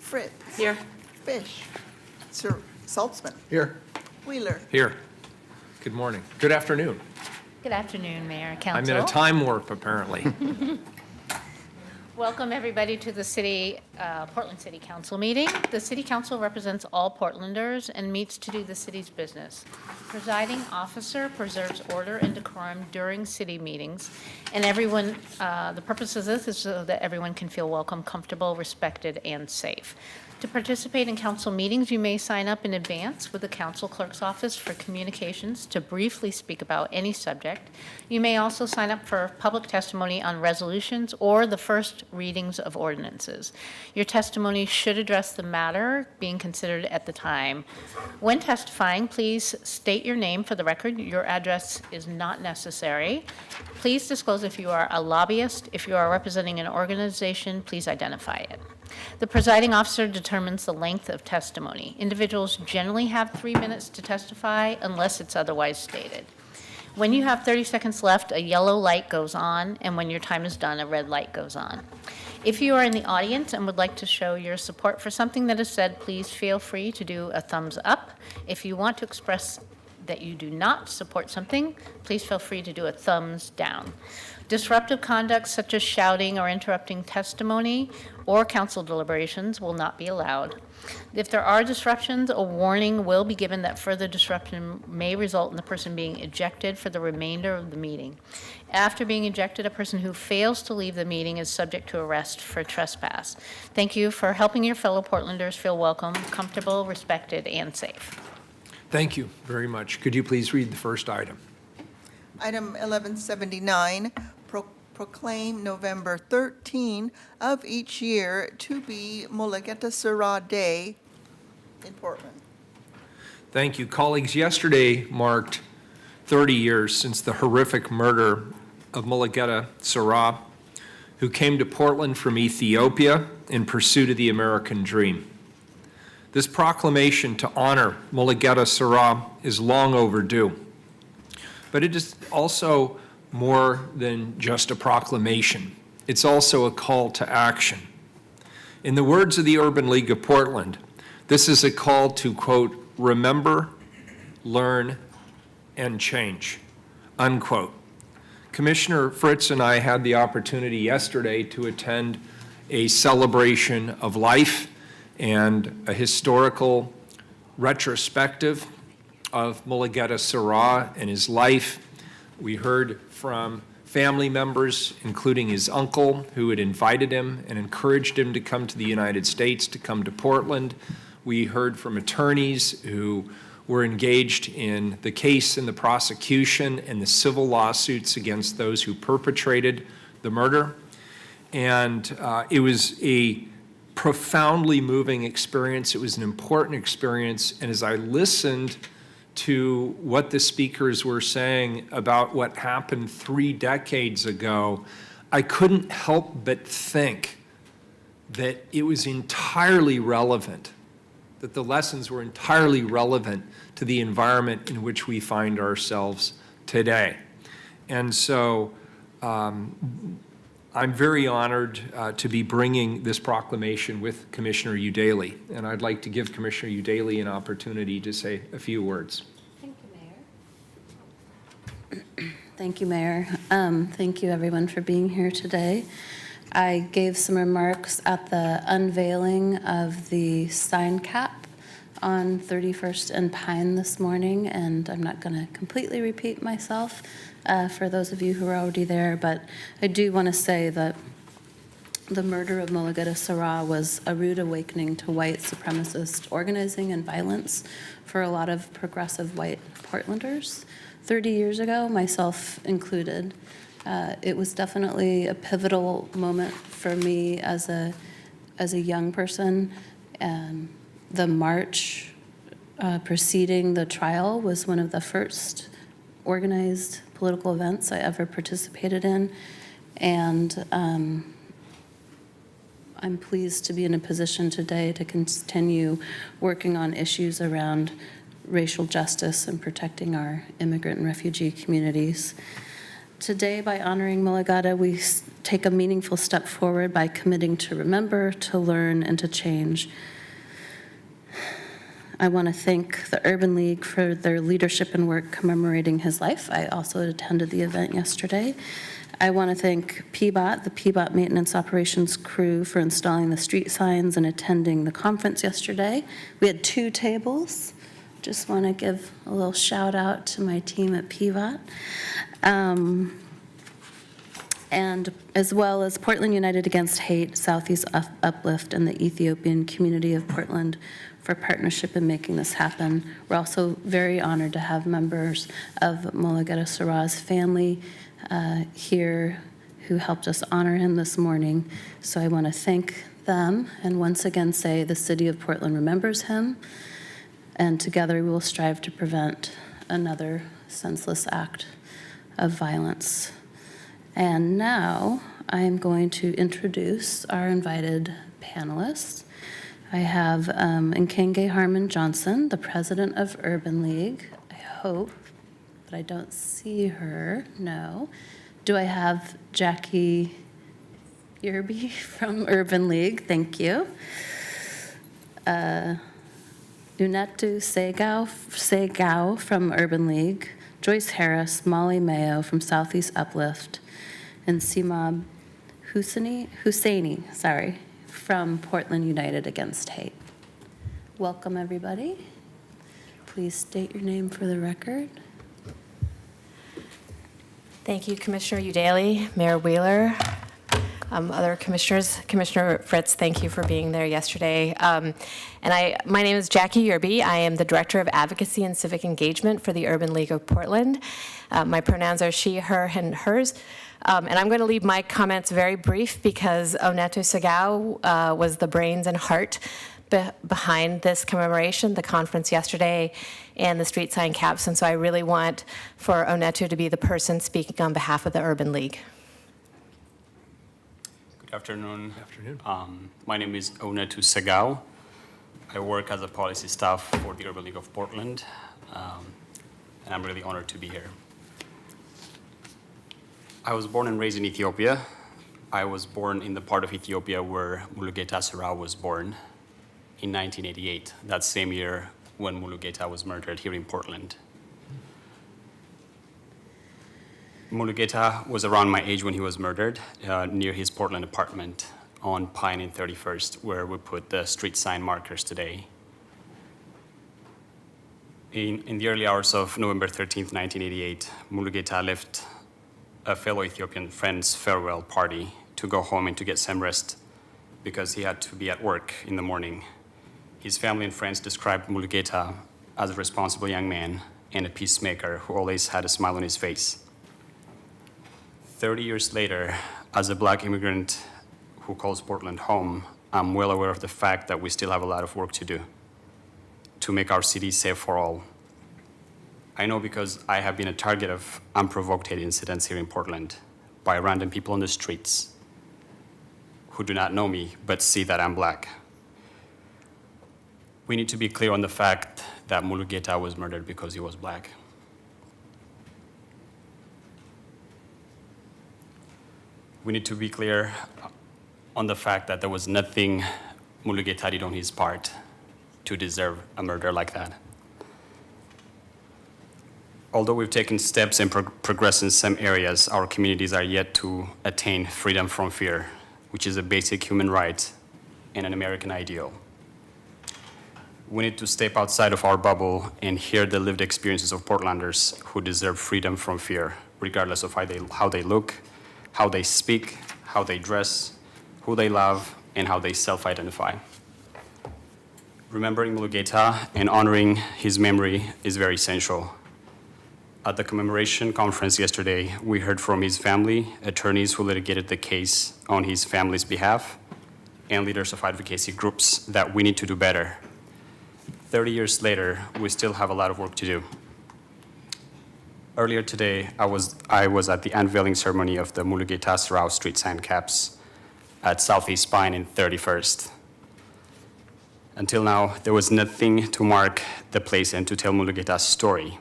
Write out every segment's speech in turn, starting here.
Fritz. Here. Fish. Sir Saltzman. Here. Wheeler. Here. Good morning. Good afternoon. Good afternoon, Mayor, I'm Council. in a time warp, apparently. Welcome, everybody, to the Portland City Council meeting. The City Council represents all Portlanders and meets to do the city's business. Presiding officer preserves order and decorum during city meetings, and everyone, the purpose of this is so that everyone can feel welcome, comfortable, respected, and safe. To participate in council meetings, you may sign up in advance with the council clerk's office for communications to briefly speak about any subject. You may also sign up for public testimony on resolutions or the first readings of ordinances. Your testimony should address the matter being considered at the time. When testifying, please state your name for the record. Your address is not necessary. Please disclose if you are a lobbyist. If you are representing an organization, please identify it. The presiding officer determines the length of testimony. Individuals generally have 3 minutes to testify unless it's otherwise stated. When you have 30 seconds left, a yellow light goes on, and when your time is done, a red light goes on. If you are in the audience and would like to show your support for something that is said, please feel free to do a thumbs up. If you want to express that you do not support something, please feel free to do a thumbs down. Disruptive conduct such as shouting or interrupting testimony or council deliberations will not be allowed. If there are disruptions, a warning will be given that further disruption may result in the person being ejected for the remainder of the meeting. After being ejected, a person who fails to leave the meeting is subject to arrest for trespass. Thank you for helping your fellow Portlanders feel welcome, comfortable, respected, and safe. Thank you very much. Could you please read the first item? Item 1179, proclaim November 13 of each year to be Mulligeta Surah Day in Portland. Thank you. Colleagues, yesterday marked 30 years since the horrific murder of Mulligeta Surah, who came to Portland from Ethiopia in pursuit of the American dream. This proclamation to honor Mulligeta Surah is long overdue, but it is also more than just a proclamation. It's also a call to action. In the words of the Urban League of Portland, this is a call to, quote, remember, learn, and change, unquote. Commissioner Fritz and I had the opportunity yesterday to attend a celebration of life and a historical retrospective of Mulligeta Surah and his life. We heard from family members, including his uncle, who had invited him and encouraged him to come to the United States, to come to Portland. We heard from attorneys who were engaged in the case and the prosecution and the civil lawsuits against those who perpetrated the murder. And it was a profoundly moving experience. It was an important experience. And as I listened to what the speakers were saying about what happened 3 decades ago, I couldn't help but think that it was entirely relevant, that the lessons were entirely relevant to the environment in which we find ourselves today. And so I'm very honored to be bringing this proclamation with Commissioner Udaley, and I'd like to give Commissioner Udaley an opportunity to say a few words. Thank you, Mayor. Thank you, Mayor. Thank you, everyone, for being here today. I gave some remarks at the unveiling of the sign cap on 31st and Pine this morning, and I'm not going to completely repeat myself for those of you who are already there, but I do want to say that the murder of Mulligeta Surah was a rude awakening to white supremacist organizing and violence for a lot of progressive white Portlanders. 30 years ago, myself included, it was definitely a pivotal moment for me as a young person. The march preceding the trial was one of the first organized political events I ever participated in, and I'm pleased to be in a position today to continue working on issues around racial justice and protecting our immigrant and refugee communities. Today, by honoring Mulugeta, we take a meaningful step forward by committing to remember, to learn, and to change. I want to thank the Urban League for their leadership and work commemorating his life. I also attended the event yesterday. I want to thank PBOT, the PBOT Maintenance Operations crew, for installing the street signs and attending the conference yesterday. We had 2 tables. Just want to give a little shout out to my team at PBOT. And as well as Portland United Against Hate, Southeast Uplift, and the Ethiopian Community of Portland for partnership in making this happen. We're also very honored to have members of Mulugeta Sera's family here who helped us honor him this morning. So I want to thank them and once again say the city of Portland remembers him, and together we will strive to prevent another senseless act of violence. And now I'm going to introduce our invited panelists. I have Nkenge Harmon Johnson, the president of Urban League. I hope, but I don't see her. No. Do I have Jackie Yerby from Urban League? Thank you. Unetu Segao from Urban League. Joyce Harris, Molly Mayo from Southeast Uplift, and Simab Husseini, from Portland United Against Hate. Welcome, everybody. Please state your name for the record. Thank you, Commissioner Udaley, Mayor Wheeler, other commissioners. Commissioner Fritz, thank you for being there yesterday. My name is Jackie Yerby. I am the Director of Advocacy and Civic Engagement for the Urban League of Portland. My pronouns are she, her, and hers. And I'm going to leave my comments very brief because Unetu Segao was the brains and heart behind this commemoration, the conference yesterday, and the street sign caps. And so I really want for Unetu to be the person speaking on behalf of the Urban League. Good afternoon. My name is Unetu Segao. I work as a policy staff for the Urban League of Portland, and I'm really honored to be here. I was born and raised in Ethiopia. I was born in the part of Ethiopia where Mulugeta Sera was born in 1988, that same year when Mulugeta was murdered here in Portland. Mulugeta was around my age when he was murdered, near his Portland apartment on Pine and 31st, where we put the street sign markers today. In the early hours of November 13th, 1988, Mulugeta left a fellow Ethiopian friend's farewell party to go home and to get some rest because he had to be at work in the morning. His family and friends described Mulugeta as a responsible young man and a peacemaker who always had a smile on his face. 30 years later, as a Black immigrant who calls Portland home, I'm well aware of the fact that we still have a lot of work to do to make our city safe for all. I know because I have been a target of unprovoked hate incidents here in Portland by random people on the streets who do not know me but see that I'm Black. We need to be clear on the fact that Mulugeta was murdered because he was Black. We need to be clear on the fact that there was nothing Mulugeta did on his part to deserve a murder like that. Although we've taken steps and progressed in some areas, our communities are yet to attain freedom from fear, which is a basic human right and an American ideal. We need to step outside of our bubble and hear the lived experiences of Portlanders who deserve freedom from fear, regardless of how they look, how they speak, how they dress, who they love, and how they self-identify. Remembering Mulugeta and honoring his memory is very essential. At the commemoration conference yesterday, we heard from his family, attorneys who litigated the case on his family's behalf, and leaders of advocacy groups that we need to do better. 30 years later, we still have a lot of work to do. Earlier today, I was at the unveiling ceremony of the Mulugeta Sera street sign caps at Southeast Pine and 31st. Until now, there was nothing to mark the place and to tell Mulugeta's story.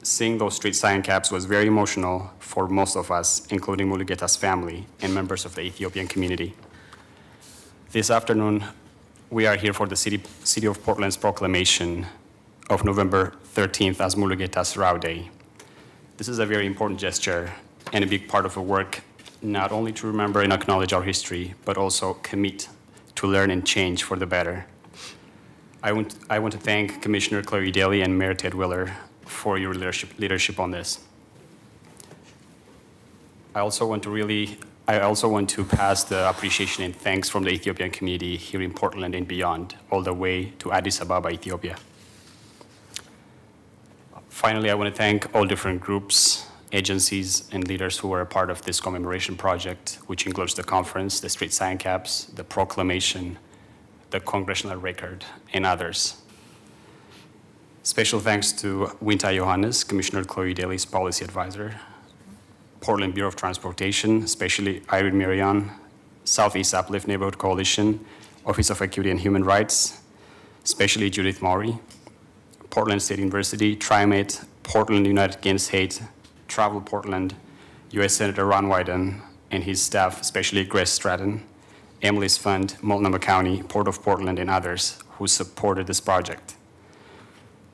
Seeing those street sign caps was very emotional for most of us, including Mulugeta's family and members of the Ethiopian community. This afternoon, we are here for the City of Portland's proclamation of November 13th as Mulugeta Sorrow Day. This is a very important gesture and a big part of the work, not only to remember and acknowledge our history, but also commit to learn and change for the better. I want to thank Commissioner Clary Daly and Mayor Ted Wheeler for your leadership on this. I also want to pass the appreciation and thanks from the Ethiopian community here in Portland and beyond, all the way to Addis Ababa, Ethiopia. Finally, I want to thank all different groups, agencies, and leaders who were a part of this commemoration project, which includes the conference, the street sign caps, the proclamation, the congressional record, and others. Special thanks to Winta Johannes, Commissioner Chloe Daly's policy advisor, Portland Bureau of Transportation, especially Irene Marion, Southeast Uplift Neighborhood Coalition, Office of Equity and Human Rights, especially Judith Maury, Portland State University, TriMet, Portland United Against Hate, Travel Portland, U.S. Senator Ron Wyden, and his staff, especially Grace Stratton, Emily's Fund, Multnomah County, Port of Portland, and others who supported this project.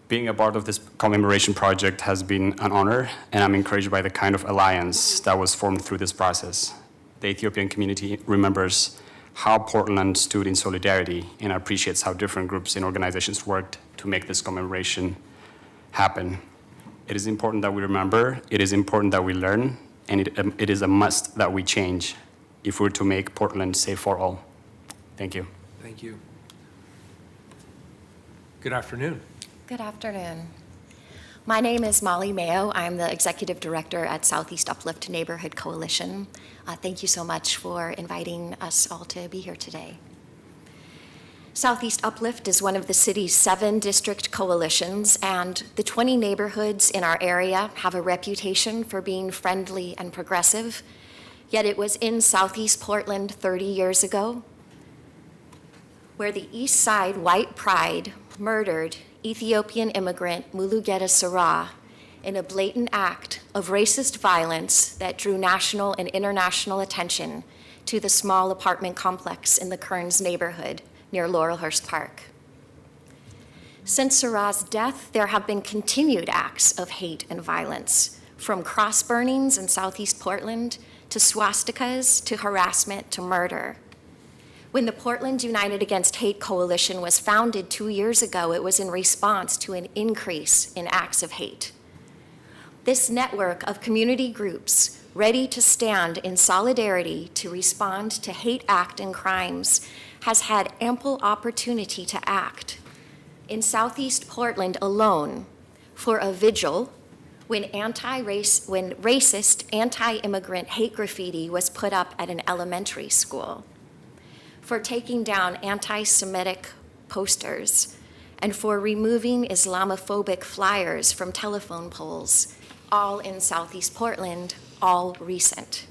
Being a part of this commemoration project has been an honor, and I'm encouraged by the kind of alliance that was formed through this process. The Ethiopian community remembers how Portland stood in solidarity and appreciates how different groups and organizations worked to make this commemoration happen. It is important that we remember, it is important that we learn, and it is a must that we change if we're to make Portland safe for all. Thank you. Thank you. Good afternoon. Good afternoon. My name is Molly Mayo. I'm the Executive Director at Southeast Uplift Neighborhood Coalition. Thank you so much for inviting us all to be here today. Southeast Uplift is one of the city's 7 district coalitions, and the 20 neighborhoods in our area have a reputation for being friendly and progressive. Yet it was in Southeast Portland 30 years ago where the East Side white pride murdered Ethiopian immigrant Mulugeta Sorrow in a blatant act of racist violence that drew national and international attention to the small apartment complex in the Kearns neighborhood near Laurelhurst Park. Since Sorrow's death, there have been continued acts of hate and violence, from cross burnings in Southeast Portland to swastikas to harassment to murder. When the Portland United Against Hate Coalition was founded 2 years ago, it was in response to an increase in acts of hate. This network of community groups ready to stand in solidarity to respond to hate act and crimes has had ample opportunity to act. In Southeast Portland alone, for a vigil when racist anti-immigrant hate graffiti was put up at an elementary school, for taking down anti-Semitic posters, and for removing Islamophobic flyers from telephone poles, all in Southeast Portland, all recent.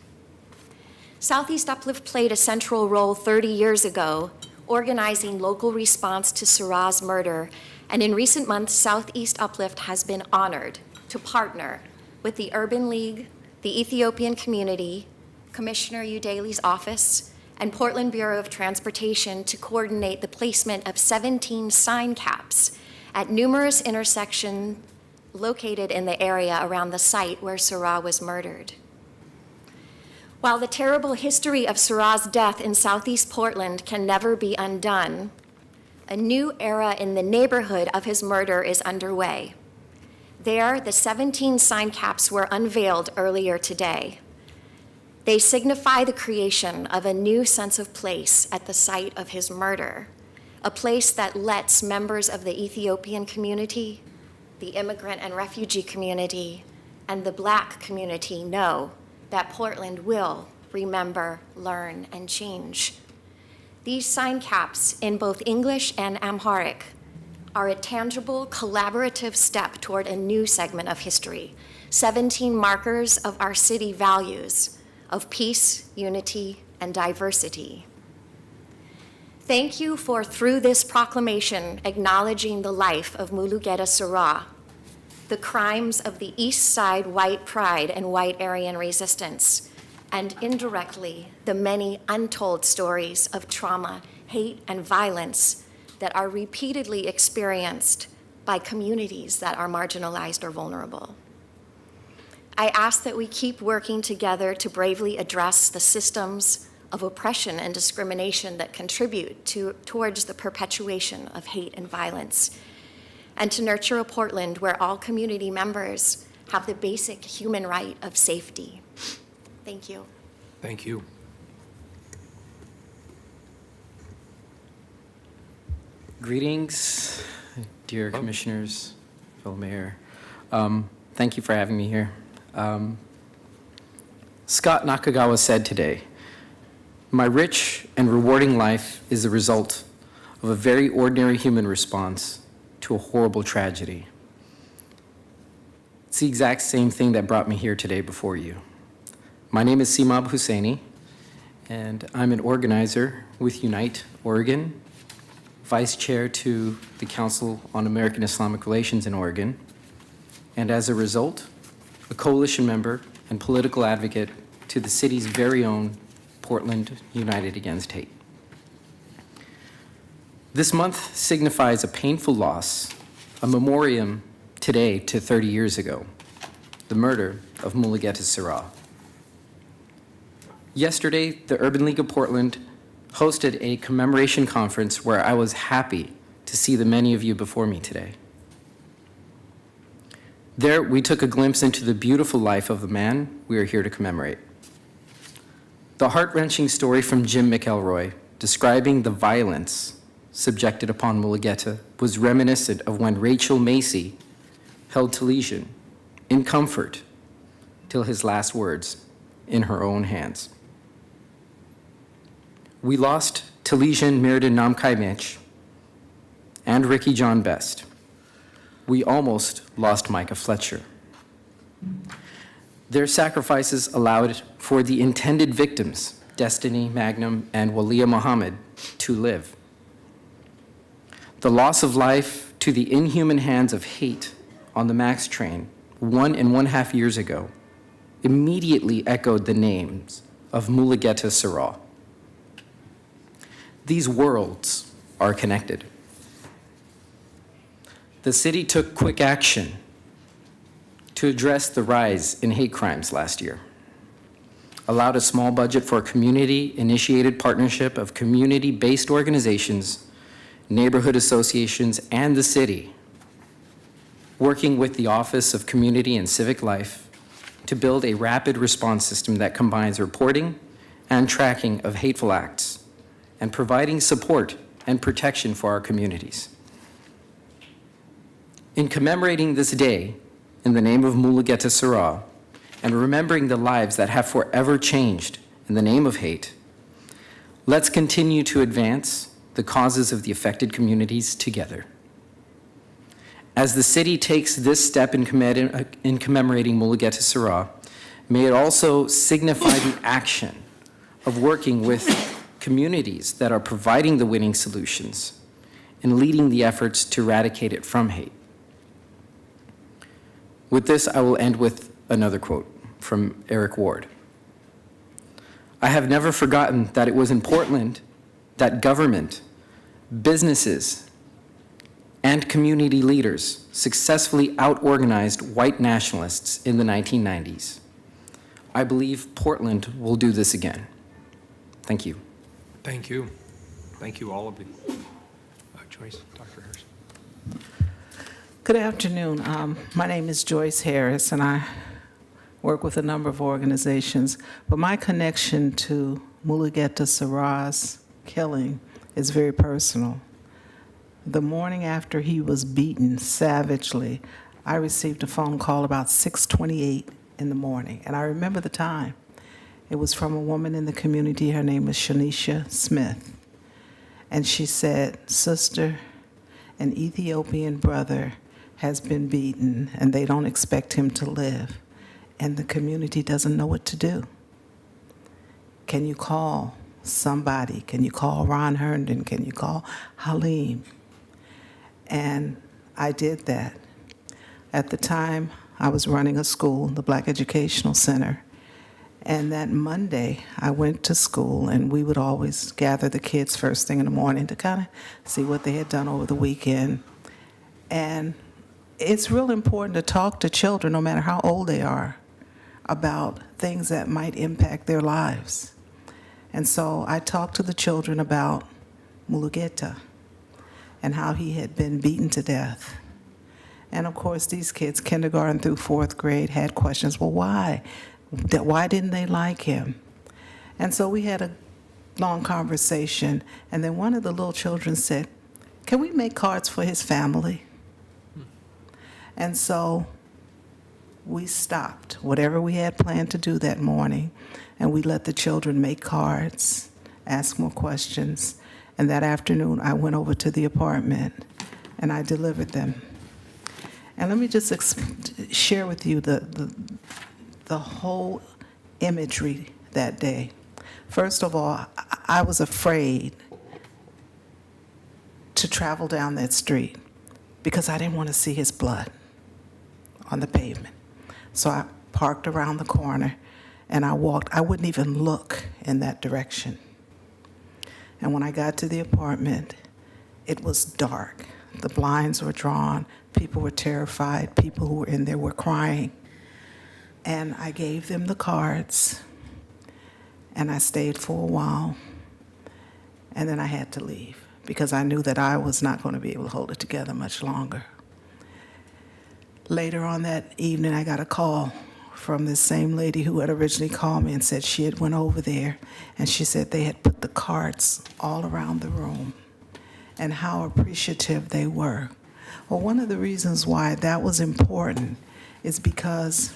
Southeast Uplift played a central role 30 years ago, organizing local response to Sorrow's murder, and in recent months, Southeast Uplift has been honored to partner with the Urban League, the Ethiopian community, Commissioner Udaley's office, and Portland Bureau of Transportation to coordinate the placement of 17 sign caps at numerous intersections located in the area around the site where Sorrow was murdered. While the terrible history of Sorrow's death in Southeast Portland can never be undone, a new era in the neighborhood of his murder is underway. There, the 17 sign caps were unveiled earlier today. They signify the creation of a new sense of place at the site of his murder, a place that lets members of the Ethiopian community, the immigrant and refugee community, and the Black community know that Portland will remember, learn, and change. These sign caps in both English and Amharic are a tangible, collaborative step toward a new segment of history, 17 markers of our city values of peace, unity, and diversity. Thank you for, through this proclamation, acknowledging the life of Mulugeta Sorrow. the crimes of the East Side White Pride and White Aryan Resistance, and indirectly, the many untold stories of trauma, hate, and violence that are repeatedly experienced by communities that are marginalized or vulnerable. I ask that we keep working together to bravely address the systems of oppression and discrimination that contribute towards the perpetuation of hate and violence, and to nurture a Portland where all community members have the basic human right of safety. Thank you. Thank you. Greetings, dear commissioners, fellow mayor. Thank you for having me here. Scott Nakagawa said today, "My rich and rewarding life is the result of a very ordinary human response to a horrible tragedy." It's the exact same thing that brought me here today before you. My name is Simab Husseini, and I'm an organizer with Unite Oregon, vice chair to the Council on American Islamic Relations in Oregon, and as a result, a coalition member and political advocate to the city's very own Portland United Against Hate. This month signifies a painful loss, a memoriam today to 30 years ago, the murder of Mulugeta Sirah. Yesterday, the Urban League of Portland hosted a commemoration conference where I was happy to see the many of you before me today. There, we took a glimpse into the beautiful life of the man we are here to commemorate. The heart-wrenching story from Jim McElroy describing the violence subjected upon Mulugeta was reminiscent of when Rachel Macy held Talesian in comfort till his last words in her own hands. We lost Talesian Mirden Namkai-Mitch and Ricky John Best. We almost lost Micah Fletcher. Their sacrifices allowed for the intended victims, Destiny Magnum and Walia Muhammad, to live. The loss of life to the inhuman hands of hate on the MAX train 1.5 years ago immediately echoed the names of Mulugeta Sirah. These worlds are connected. The city took quick action to address the rise in hate crimes last year, allowed a small budget for a community-initiated partnership of community-based organizations, neighborhood associations, and the city, working with the Office of Community and Civic Life to build a rapid response system that combines reporting and tracking of hateful acts and providing support and protection for our communities. In commemorating this day in the name of Mulugeta Sirah and remembering the lives that have forever changed in the name of hate, let's continue to advance the causes of the affected communities together. As the city takes this step in commemorating Mulugeta Sirah, may it also signify the action of working with communities that are providing the winning solutions and leading the efforts to eradicate it from hate. With this, I will end with another quote from Eric Ward. "I have never forgotten that it was in Portland that government, businesses, and community leaders successfully out-organized white nationalists in the 1990s. I believe Portland will do this again." Thank you. Thank you. Thank you, all of you. Joyce, Dr. Harris. Good afternoon. My name is Joyce Harris, and I work with a number of organizations, but my connection to Mulugeta Sirah's killing is very personal. The morning after he was beaten savagely, I received a phone call about 6:28 in the morning, and I remember the time. It was from a woman in the community. Her name was Shanisha Smith, and she said, "Sister, an Ethiopian brother has been beaten, and they don't expect him to live, and the community doesn't know what to do. Can you call somebody? Can you call Ron Herndon? Can you call Halim?" And I did that. At the time, I was running a school, the Black Educational Center. And that Monday, I went to school, and we would always gather the kids first thing in the morning to kind of see what they had done over the weekend. And it's real important to talk to children, no matter how old they are, about things that might impact their lives. And so I talked to the children about Mulugeta and how he had been beaten to death. And of course, these kids, kindergarten through fourth grade, had questions. Well, why? Why didn't they like him? And so we had a long conversation, and then one of the little children said, "Can we make cards for his family?" And so we stopped whatever we had planned to do that morning, and we let the children make cards, ask more questions. And that afternoon, I went over to the apartment, and I delivered them. And let me just share with you the whole imagery that day. First of all, I was afraid to travel down that street because I didn't want to see his blood on the pavement. So I parked around the corner and I walked. I wouldn't even look in that direction. And when I got to the apartment, it was dark. The blinds were drawn. People were terrified. People who were in there were crying. And I gave them the cards, and I stayed for a while, and then I had to leave because I knew that I was not going to be able to hold it together much longer. Later on that evening, I got a call from this same lady who had originally called me and said she had went over there, and she said they had put the cards all around the room and how appreciative they were. Well, one of the reasons why that was important is because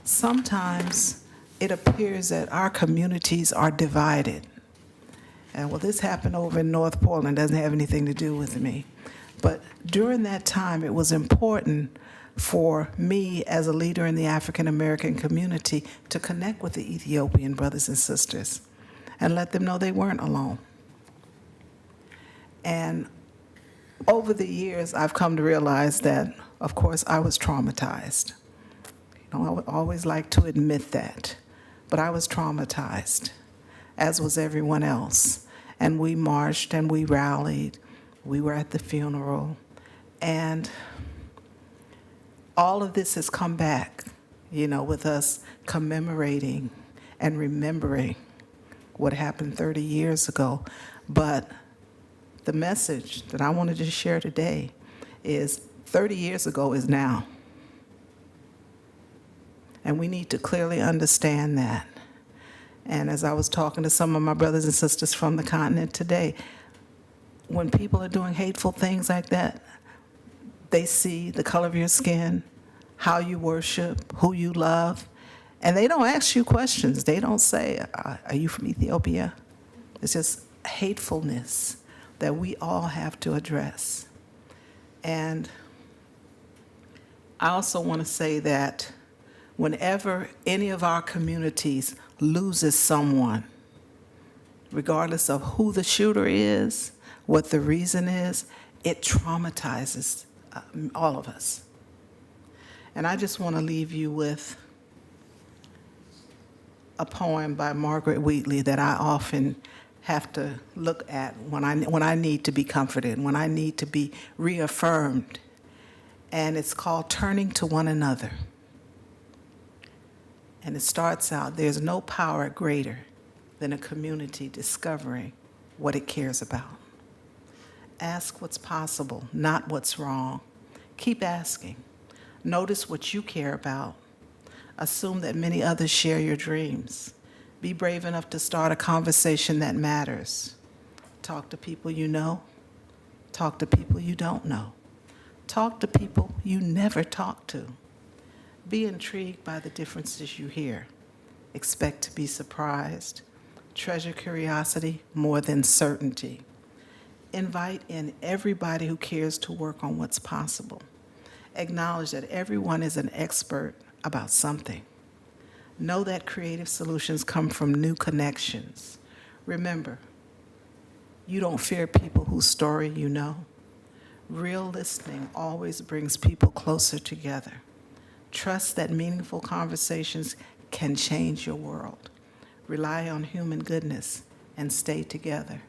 sometimes it appears that our communities are divided. And well, this happened over in North Portland, doesn't have anything to do with me. But during that time, it was important for me as a leader in the African American community to connect with the Ethiopian brothers and sisters and let them know they weren't alone. And over the years, I've come to realize that, of course, I was traumatized. You know, I would always like to admit that, but I was traumatized, as was everyone else. And we marched and we rallied. We were at the funeral. And all of this has come back, you know, with us commemorating and remembering what happened 30 years ago. But the message that I wanted to share today is 30 years ago is now. And we need to clearly understand that. And as I was talking to some of my brothers and sisters from the continent today, when people are doing hateful things like that, they see the color of your skin, how you worship, who you love, and they don't ask you questions. They don't say, are you from Ethiopia? It's just hatefulness that we all have to address. And I also want to say that whenever any of our communities loses someone, regardless of who the shooter is, what the reason is, it traumatizes all of us. And I just want to leave you with a poem by Margaret Wheatley that I often have to look at when I need to be comforted, when I need to be reaffirmed. And it's called Turning to One Another. And it starts out, there's no power greater than a community discovering what it cares about. Ask what's possible, not what's wrong. Keep asking. Notice what you care about. Assume that many others share your dreams. Be brave enough to start a conversation that matters. Talk to people you know. Talk to people you don't know. Talk to people you never talk to. Be intrigued by the differences you hear. Expect to be surprised. Treasure curiosity more than certainty. Invite in everybody who cares to work on what's possible. Acknowledge that everyone is an expert about something. Know that creative solutions come from new connections. Remember, you don't fear people whose story you know. Real listening always brings people closer together. Trust that meaningful conversations can change your world. Rely on human goodness and stay together.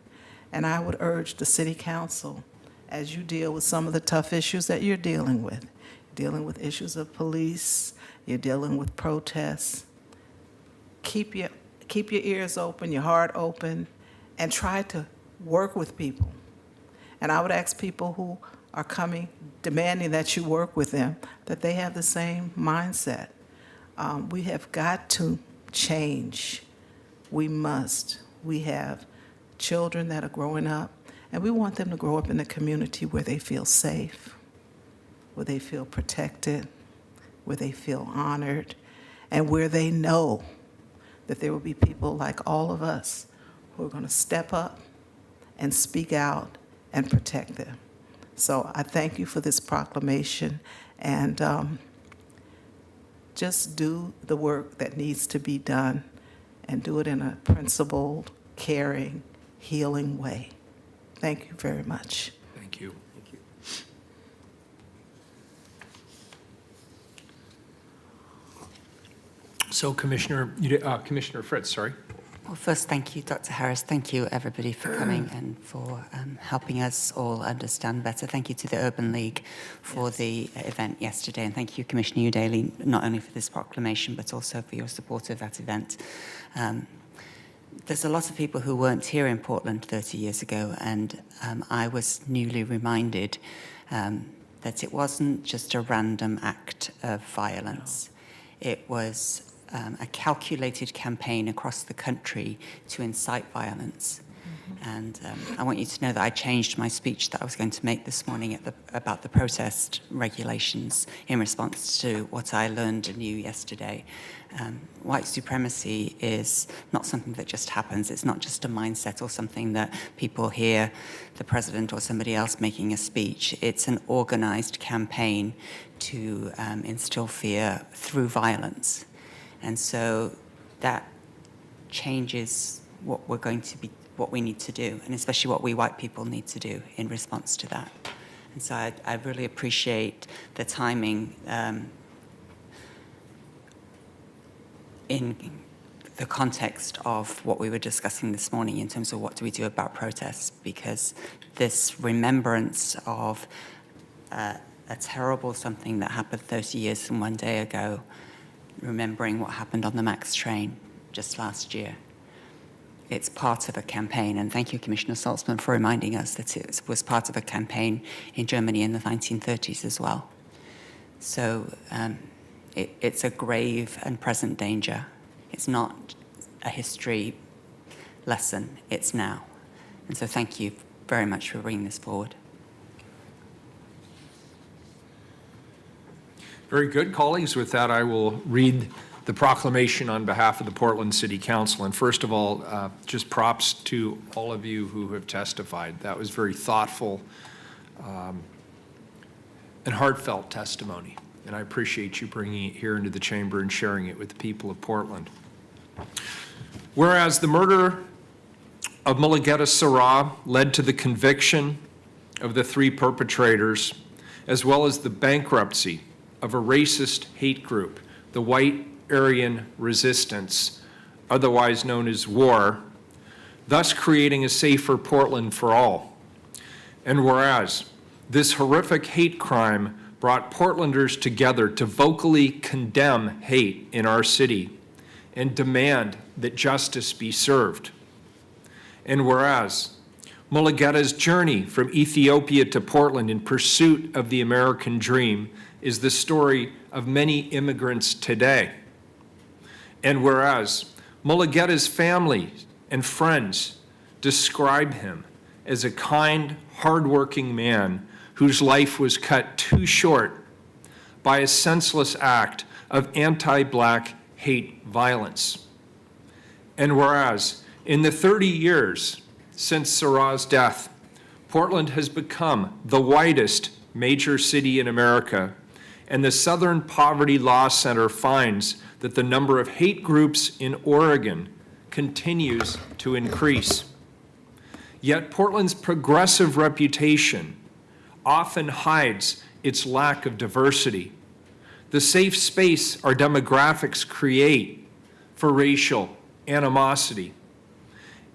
And I would urge the City Council, as you deal with some of the tough issues that you're dealing with issues of police, you're dealing with protests, keep your ears open, your heart open, and try to work with people. And I would ask people who are coming, demanding that you work with them, that they have the same mindset. We have got to change. We must. We have children that are growing up, and we want them to grow up in a community where they feel safe, where they feel protected, where they feel honored, and where they know that there will be people like all of us who are going to step up and speak out and protect them. So I thank you for this proclamation, and just do the work that needs to be done, and do it in a principled, caring, healing way. Thank you very much. Thank you. So Commissioner Fritz, sorry. Well, first, thank you, Dr. Harris. Thank you, everybody, for coming and for helping us all understand better. Thank you to the Urban League for the event yesterday, and thank you, Commissioner Udaly, not only for this proclamation, but also for your support of that event. There's a lot of people who weren't here in Portland 30 years ago, and I was newly reminded that it wasn't just a random act of violence. It was a calculated campaign across the country to incite violence. And I want you to know that I changed my speech that I was going to make this morning about the protest regulations in response to what I learned anew yesterday. White supremacy is not something that just happens. It's not just a mindset or something that people hear the president or somebody else making a speech. It's an organized campaign to instill fear through violence. And so that changes what we need to do, and especially what we white people need to do in response to that. And so I really appreciate the timing in the context of what we were discussing this morning in terms of what do we do about protests, because this remembrance of a terrible something that happened 30 years and one day ago, remembering what happened on the MAX train just last year. It's part of a campaign, and thank you, Commissioner Saltzman, for reminding us that it was part of a campaign in Germany in the 1930s as well. So it's a grave and present danger. It's not a history lesson, it's now. And so thank you very much for bringing this forward. Very good, colleagues. With that, I will read the proclamation on behalf of the Portland City Council. And first of all, just props to all of you who have testified. That was very thoughtful and heartfelt testimony. And I appreciate you bringing it here into the chamber and sharing it with the people of Portland. Whereas the murder of Mulugeta Sarah led to the conviction of the 3 perpetrators, as well as the bankruptcy of a racist hate group, the White Aryan Resistance, otherwise known as WAR, thus creating a safer Portland for all. And whereas this horrific hate crime brought Portlanders together to vocally condemn hate in our city and demand that justice be served. And whereas Mulugeta's journey from Ethiopia to Portland in pursuit of the American dream is the story of many immigrants today. And whereas Mulugeta's family and friends describe him as a kind, hardworking man whose life was cut too short by a senseless act of anti-Black hate violence. And whereas in the 30 years since Sarah's death, Portland has become the whitest major city in America, and the Southern Poverty Law Center finds that the number of hate groups in Oregon continues to increase. Yet Portland's progressive reputation often hides its lack of diversity. The safe space our demographics create for racial animosity,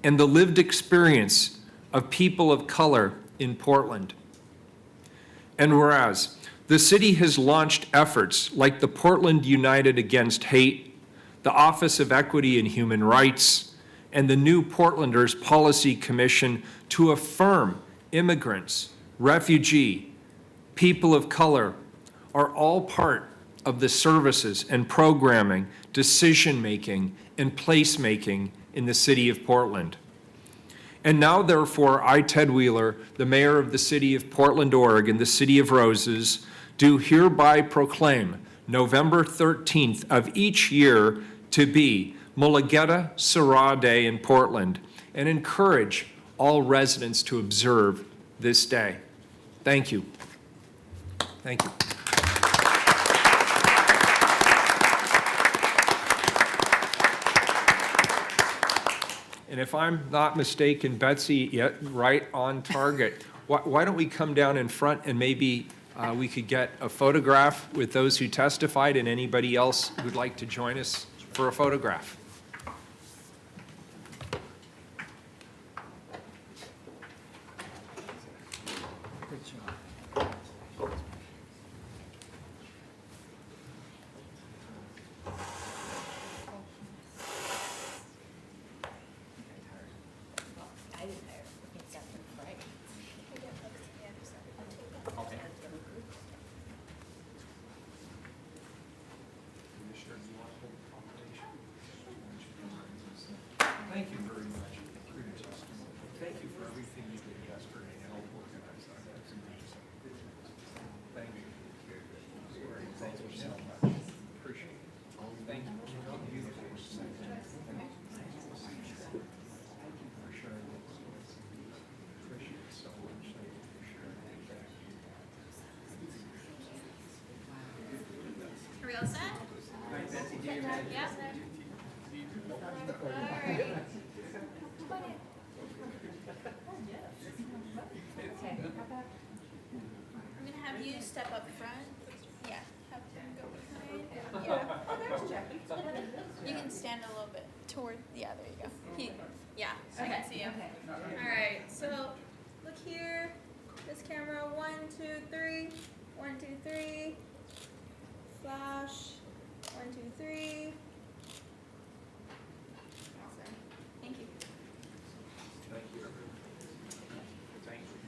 and the lived experience of people of color in Portland. And whereas the city has launched efforts like the Portland United Against Hate, the Office of Equity and Human Rights, and the new Portlanders Policy Commission to affirm immigrants, refugee, people of color are all part of the services and programming, decision-making, and placemaking in the city of Portland. And now, therefore, I, Ted Wheeler, the mayor of the city of Portland, Oregon, the City of Roses, do hereby proclaim November 13th of each year to be Mulugeta Surah Day in Portland, and encourage all residents to observe this day. Thank you. Thank you. And if I'm not mistaken, Betsy, yet right on target. Why don't we come down in front and maybe we could get a photograph with those who testified and anybody else who'd like to join us for a photograph. Thank you very much for your testimony. Thank you for everything you did yesterday to help organize that. That's amazing. Thank you. Thank you so much. Appreciate it. Thank you. Beautiful. Thank you for sharing this. Appreciate it so much. Thank you for sharing it. Are we all set? Yeah. I'm gonna have you step up front. Yeah, have him go behind. Yeah. Oh, there's Jackie. You can stand a little bit toward. Yeah, there you go. Yeah, I can see him. Okay. All right. So look here. This camera. 1, 2, 3. 1, 2, 3. Flash. 1, 2, 3. Awesome. Thank you. Thank you. Thank you.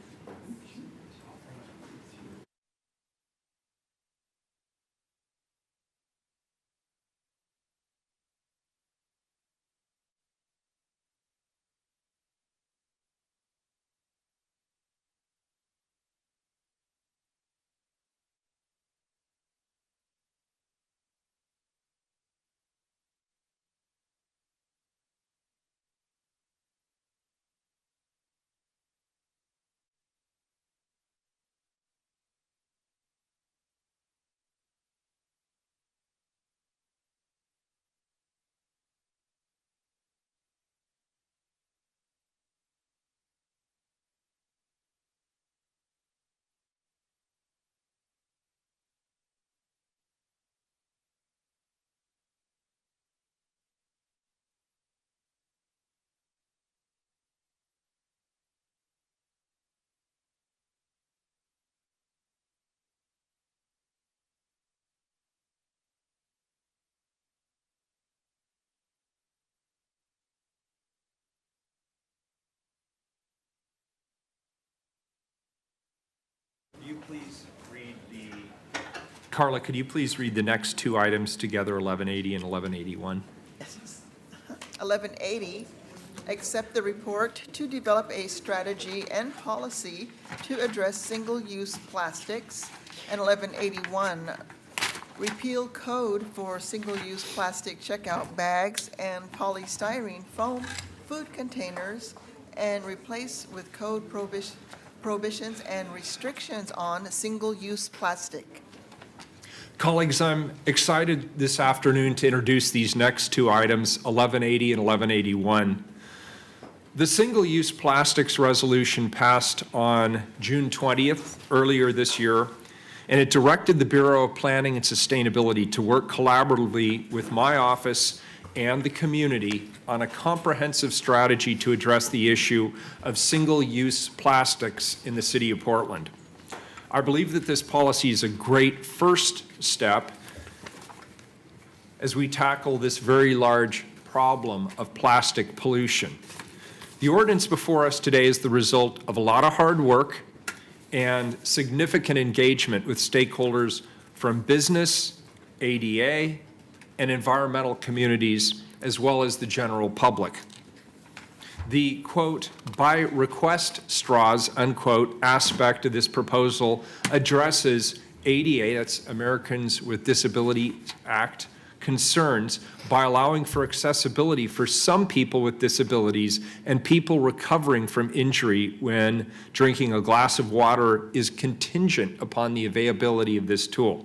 Could you please read the... Carla, could you please read the next two items together, 1180 and 1181? 1180, accept the report to develop a strategy and policy to address single-use plastics. And 1181, repeal code for single-use plastic checkout bags and polystyrene foam food containers and replace with code prohibitions and restrictions on single-use plastic. Colleagues, I'm excited this afternoon to introduce these next two items, 1180 and 1181. The single-use plastics resolution passed on June 20th, earlier this year, and it directed the Bureau of Planning and Sustainability to work collaboratively with my office and the community on a comprehensive strategy to address the issue of single-use plastics in the city of Portland. I believe that this policy is a great first step as we tackle this very large problem of plastic pollution. The ordinance before us today is the result of a lot of hard work and significant engagement with stakeholders from business, ADA, and environmental communities, as well as the general public. The, quote, by request straws, unquote, aspect of this proposal addresses ADA, that's Americans with Disabilities Act, concerns by allowing for accessibility for some people with disabilities and people recovering from injury when drinking a glass of water is contingent upon the availability of this tool.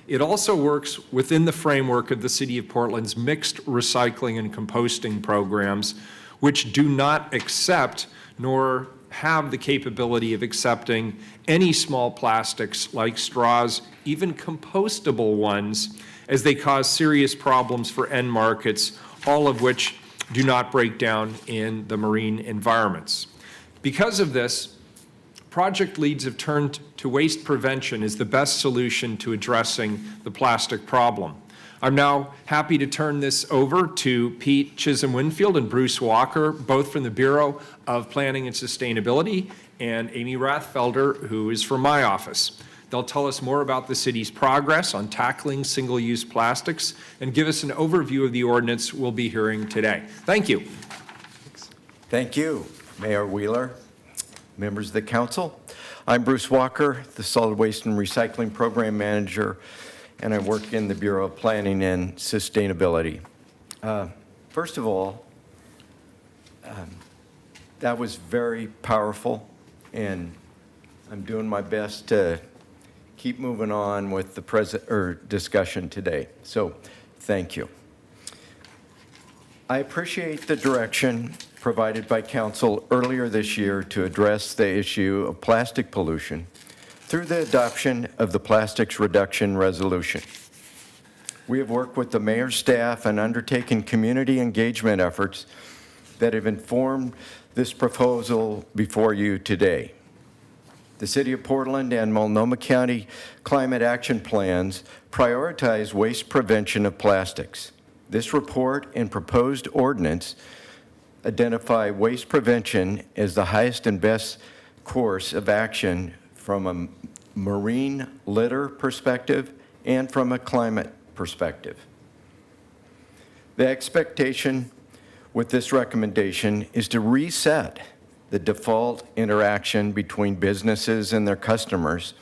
It also works within the framework of the City of Portland's mixed recycling and composting programs, which do not accept nor have the capability of accepting any small plastics like straws, even compostable ones, as they cause serious problems for end markets, all of which do not break down in the marine environments. Because of this, project leads have turned to waste prevention as the best solution to addressing the plastic problem. I'm now happy to turn this over to Pete Chisholm-Winfield and Bruce Walker, both from the Bureau of Planning and Sustainability, and Amy Rathfelder, who is from my office. They'll tell us more about the city's progress on tackling single-use plastics and give us an overview of the ordinance we'll be hearing today. Thank you. Thank you, Mayor Wheeler, members of the council. I'm Bruce Walker, the Solid Waste and Recycling Program Manager, and I work in the Bureau of Planning and Sustainability. First of all, that was very powerful, and I'm doing my best to keep moving on with the discussion today. So, thank you. I appreciate the direction provided by Council earlier this year to address the issue of plastic pollution through the adoption of the Plastics Reduction Resolution. We have worked with the mayor's staff and undertaken community engagement efforts that have informed this proposal before you today. The City of Portland and Multnomah County Climate Action Plans prioritize waste prevention of plastics. This report and proposed ordinance identify waste prevention as the highest and best course of action from a marine litter perspective and from a climate perspective. The expectation with this recommendation is to reset the default interaction between businesses and their customers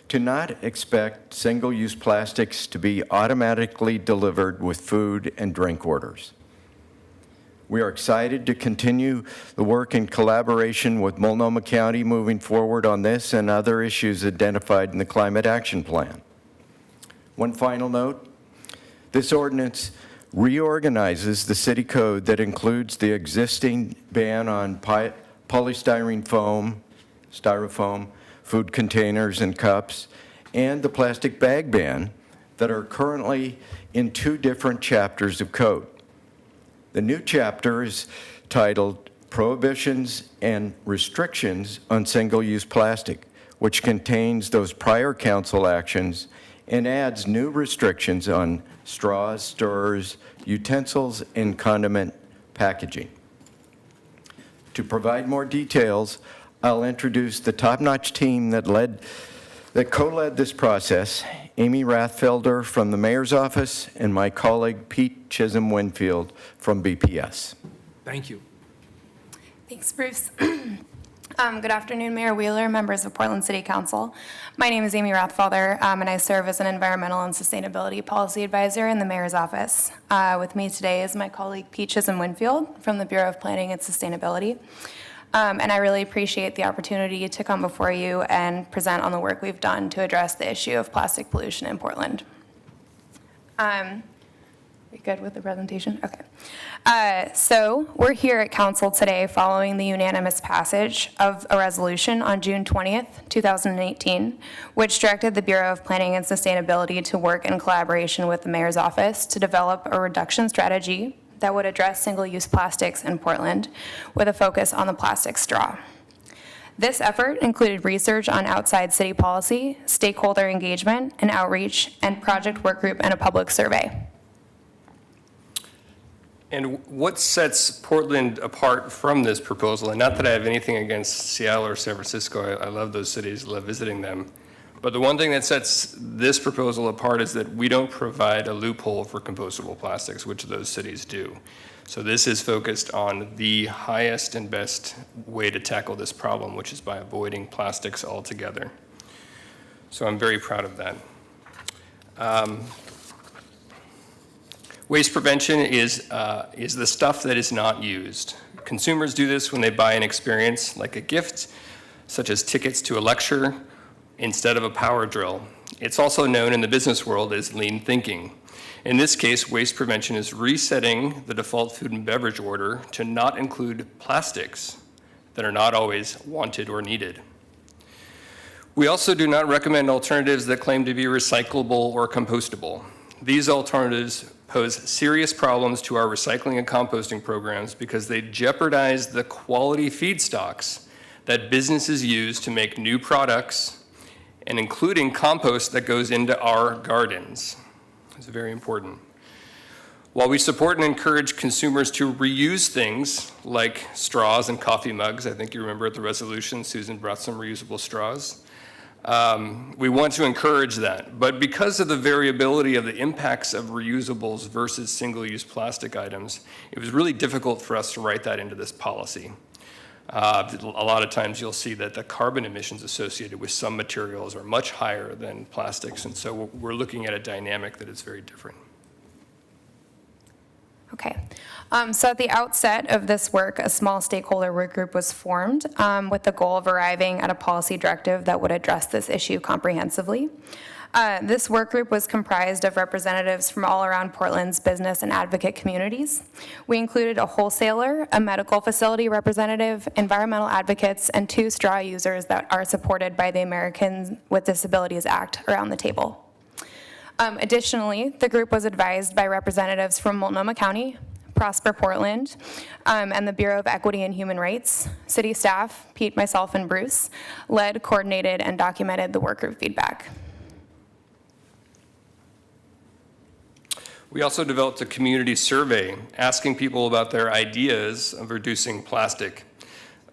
to not expect single-use plastics to be automatically delivered with food and drink orders. We are excited to continue the work in collaboration with Multnomah County moving forward on this and other issues identified in the Climate Action Plan. One final note, this ordinance reorganizes the city code that includes the existing ban on polystyrene foam, styrofoam, food containers and cups, and the plastic bag ban that are currently in two different chapters of code. The new chapter is titled Prohibitions and Restrictions on Single-Use Plastic, which contains those prior council actions and adds new restrictions on straws, stirrers, utensils, and condiment packaging. To provide more details, I'll introduce the top-notch team that co-led this process, Amy Rathfelder from the Mayor's Office and my colleague Pete Chisholm-Winfield from BPS. Thank you. Thanks, Bruce. Good afternoon, Mayor Wheeler, members of Portland City Council. My name is Amy Rathfelder, and I serve as an environmental and sustainability policy advisor in the Mayor's Office. With me today is my colleague Pete Chisholm-Winfield from the Bureau of Planning and Sustainability. And I really appreciate the opportunity to come before you and present on the work we've done to address the issue of plastic pollution in Portland. We good with the presentation? Okay. So we're here at council today following the unanimous passage of a resolution on June 20th, 2018, which directed the Bureau of Planning and Sustainability to work in collaboration with the mayor's office to develop a reduction strategy that would address single-use plastics in Portland with a focus on the plastic straw. This effort included research on outside city policy, stakeholder engagement and outreach, and project work group and a public survey. And what sets Portland apart from this proposal, and not that I have anything against Seattle or San Francisco, I love those cities, love visiting them, but the one thing that sets this proposal apart is that we don't provide a loophole for compostable plastics, which those cities do. So this is focused on the highest and best way to tackle this problem, which is by avoiding plastics altogether. So I'm very proud of that. Waste prevention is the stuff that is not used. Consumers do this when they buy an experience like a gift, such as tickets to a lecture instead of a power drill. It's also known in the business world as lean thinking. In this case, waste prevention is resetting the default food and beverage order to not include plastics that are not always wanted or needed. We also do not recommend alternatives that claim to be recyclable or compostable. These alternatives pose serious problems to our recycling and composting programs because they jeopardize the quality feedstocks that businesses use to make new products, and including compost that goes into our gardens. It's very important. While we support and encourage consumers to reuse things like straws and coffee mugs, I think you remember at the resolution, Susan brought some reusable straws. We want to encourage that, but because of the variability of the impacts of reusables versus single-use plastic items, it was really difficult for us to write that into this policy. A lot of times you'll see that the carbon emissions associated with some materials are much higher than plastics, and so we're looking at a dynamic that is very different. Okay. So at the outset of this work, a small stakeholder work group was formed with the goal of arriving at a policy directive that would address this issue comprehensively. This work group was comprised of representatives from all around Portland's business and advocate communities. We included a wholesaler, a medical facility representative, environmental advocates, and 2 straw users that are supported by the Americans with Disabilities Act around the table. Additionally, the group was advised by representatives from Multnomah County, Prosper Portland, and the Bureau of Equity and Human Rights. City staff, Pete, myself, and Bruce, led, coordinated, and documented the work group feedback. We also developed a community survey asking people about their ideas of reducing plastic,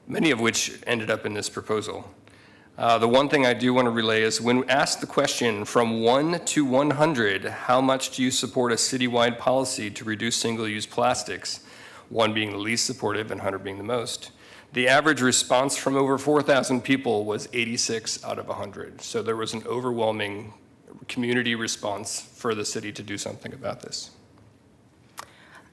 many of which ended up in this proposal. The one thing I do want to relay is when asked the question from 1 to 100, how much do you support a citywide policy to reduce single-use plastics, 1 being the least supportive and 100 being the most, the average response from over 4,000 people was 86 out of 100. So there was an overwhelming community response for the city to do something about this.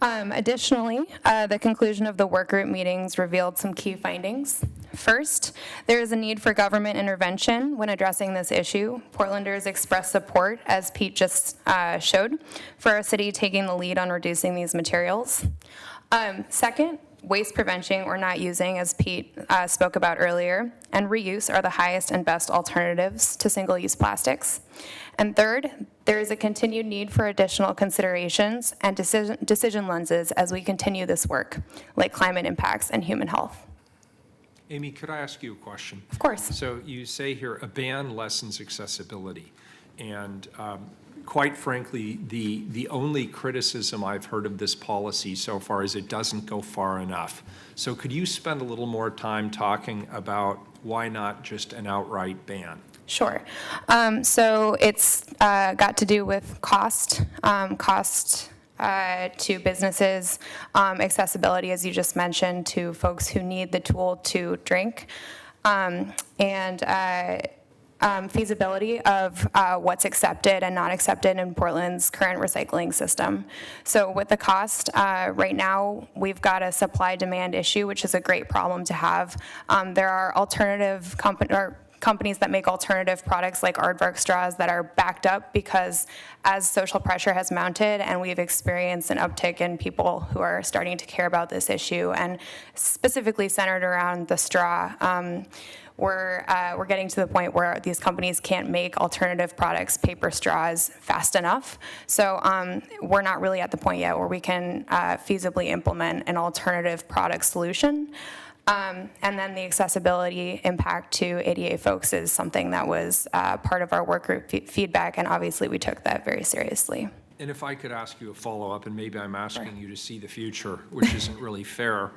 Additionally, the conclusion of the work group meetings revealed some key findings. First, there is a need for government intervention when addressing this issue. Portlanders express support, as Pete just showed, for our city taking the lead on reducing these materials. Second, waste prevention or not using, as Pete spoke about earlier, and reuse are the highest and best alternatives to single-use plastics. And third, there is a continued need for additional considerations and decision lenses as we continue this work, like climate impacts and human health. Amy, could I ask you a question? Of course. So you say here, a ban lessens accessibility. And quite frankly, the only criticism I've heard of this policy so far is it doesn't go far enough. So could you spend a little more time talking about why not just an outright ban? Sure. So it's got to do with cost to businesses, accessibility, as you just mentioned, to folks who need the tool to drink, and feasibility of what's accepted and not accepted in Portland's current recycling system. So with the cost, right now, we've got a supply-demand issue, which is a great problem to have. There are alternative companies that make alternative products like Aardvark straws that are backed up, because as social pressure has mounted and we've experienced an uptick in people who are starting to care about this issue, and specifically centered around the straw, we're getting to the point where these companies can't make alternative products, paper straws, fast enough. So we're not really at the point yet where we can feasibly implement an alternative product solution. And then the accessibility impact to ADA folks is something that was part of our work group feedback, and obviously we took that very seriously. And if I could ask you a follow-up, and maybe I'm asking you to see the future, which isn't really fair.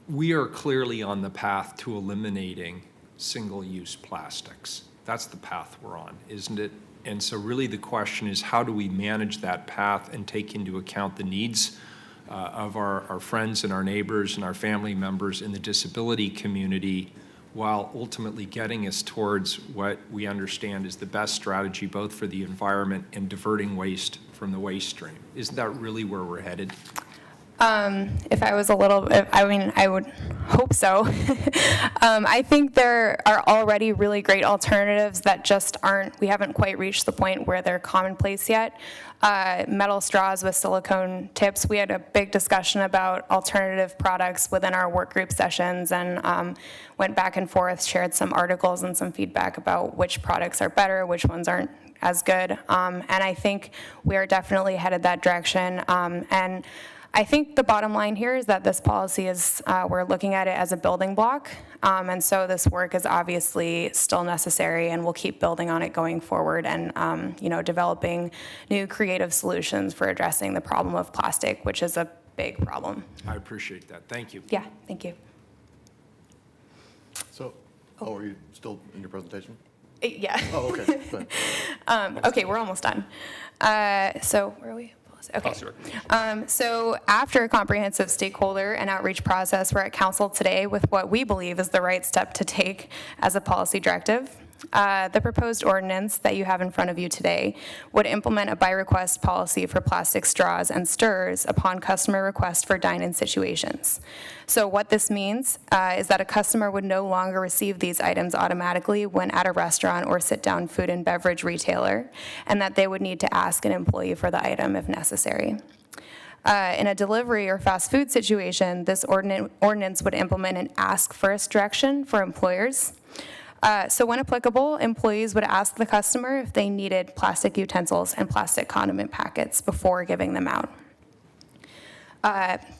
We are clearly on the path to eliminating single-use plastics. That's the path we're on, isn't it? And so really the question is, how do we manage that path and take into account the needs of our friends and our neighbors and our family members in the disability community, while ultimately getting us towards what we understand is the best strategy both for the environment and diverting waste from the waste stream? Isn't that really where we're headed? If I was I would hope so. I think there are already really great alternatives that just we haven't quite reached the point where they're commonplace yet. Metal straws with silicone tips. We had a big discussion about alternative products within our work group sessions, and went back and forth, shared some articles and some feedback about which products are better, which ones aren't as good. And I think we are definitely headed that direction. And I think the bottom line here is that this policy is, we're looking at it as a building block, and so this work is obviously still necessary, and we'll keep building on it going forward, and developing new creative solutions for addressing the problem of plastic, which is a big problem. I appreciate that. Thank you. Yeah, thank you. So, are you still in your presentation? Yeah. Oh, okay. Go ahead. Okay, we're almost done. So where are we? Okay. Policy So after a comprehensive stakeholder and outreach process, we're at council today with what we believe is the right step to take as a policy directive. The proposed ordinance that you have in front of you today would implement a by-request policy for plastic straws and stirrers upon customer request for dine-in situations. So what this means is that a customer would no longer receive these items automatically when at a restaurant or sit-down food and beverage retailer, and that they would need to ask an employee for the item if necessary. In a delivery or fast food situation, this ordinance would implement an ask first direction for employers. So when applicable, employees would ask the customer if they needed plastic utensils and plastic condiment packets before giving them out.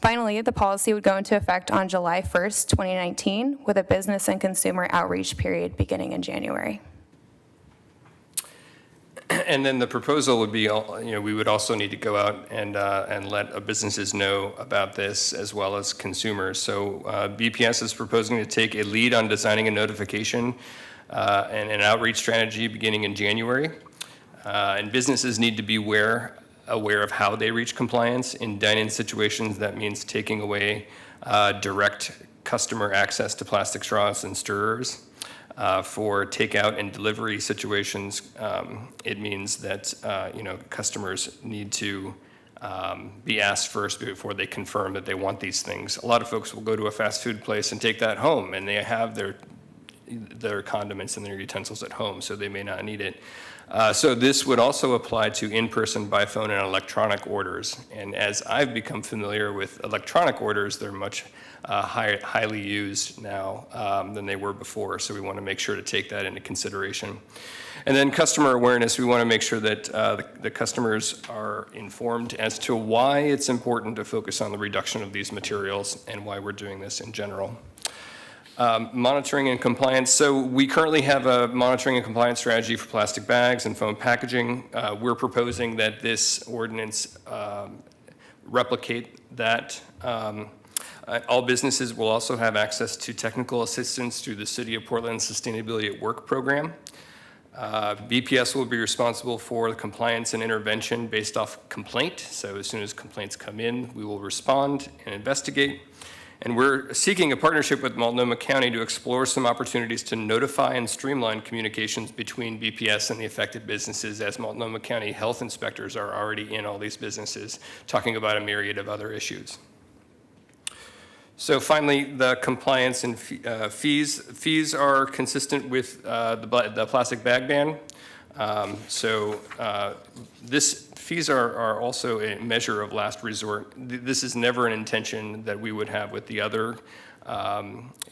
Finally, the policy would go into effect on July 1st, 2019, with a business and consumer outreach period beginning in January. And then the proposal would be, we would also need to go out and let businesses know about this, as well as consumers. So BPS is proposing to take a lead on designing a notification and an outreach strategy beginning in January. And businesses need to be aware of how they reach compliance. In dine-in situations, that means taking away direct customer access to plastic straws and stirrers. For takeout and delivery situations, it means that customers need to be asked first before they confirm that they want these things. A lot of folks will go to a fast food place and take that home, and they have their condiments and their utensils at home, so they may not need it. So this would also apply to in-person, by phone, and electronic orders. And as I've become familiar with electronic orders, they're much highly used now than they were before. So we want to make sure to take that into consideration. And then customer awareness, we want to make sure that the customers are informed as to why it's important to focus on the reduction of these materials and why we're doing this in general. Monitoring and compliance. So we currently have a monitoring and compliance strategy for plastic bags and foam packaging. We're proposing that this ordinance replicate that. All businesses will also have access to technical assistance through the City of Portland Sustainability at Work program. BPS will be responsible for the compliance and intervention based off complaint. So as soon as complaints come in, we will respond and investigate. And we're seeking a partnership with Multnomah County to explore some opportunities to notify and streamline communications between BPS and the affected businesses, as Multnomah County health inspectors are already in all these businesses talking about a myriad of other issues. So finally, the compliance and fees. Fees are consistent with the plastic bag ban. Fees are also a measure of last resort. This is never an intention that we would have with the other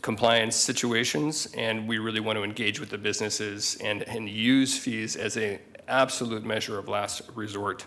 compliance situations, and we really want to engage with the businesses and use fees as an absolute measure of last resort.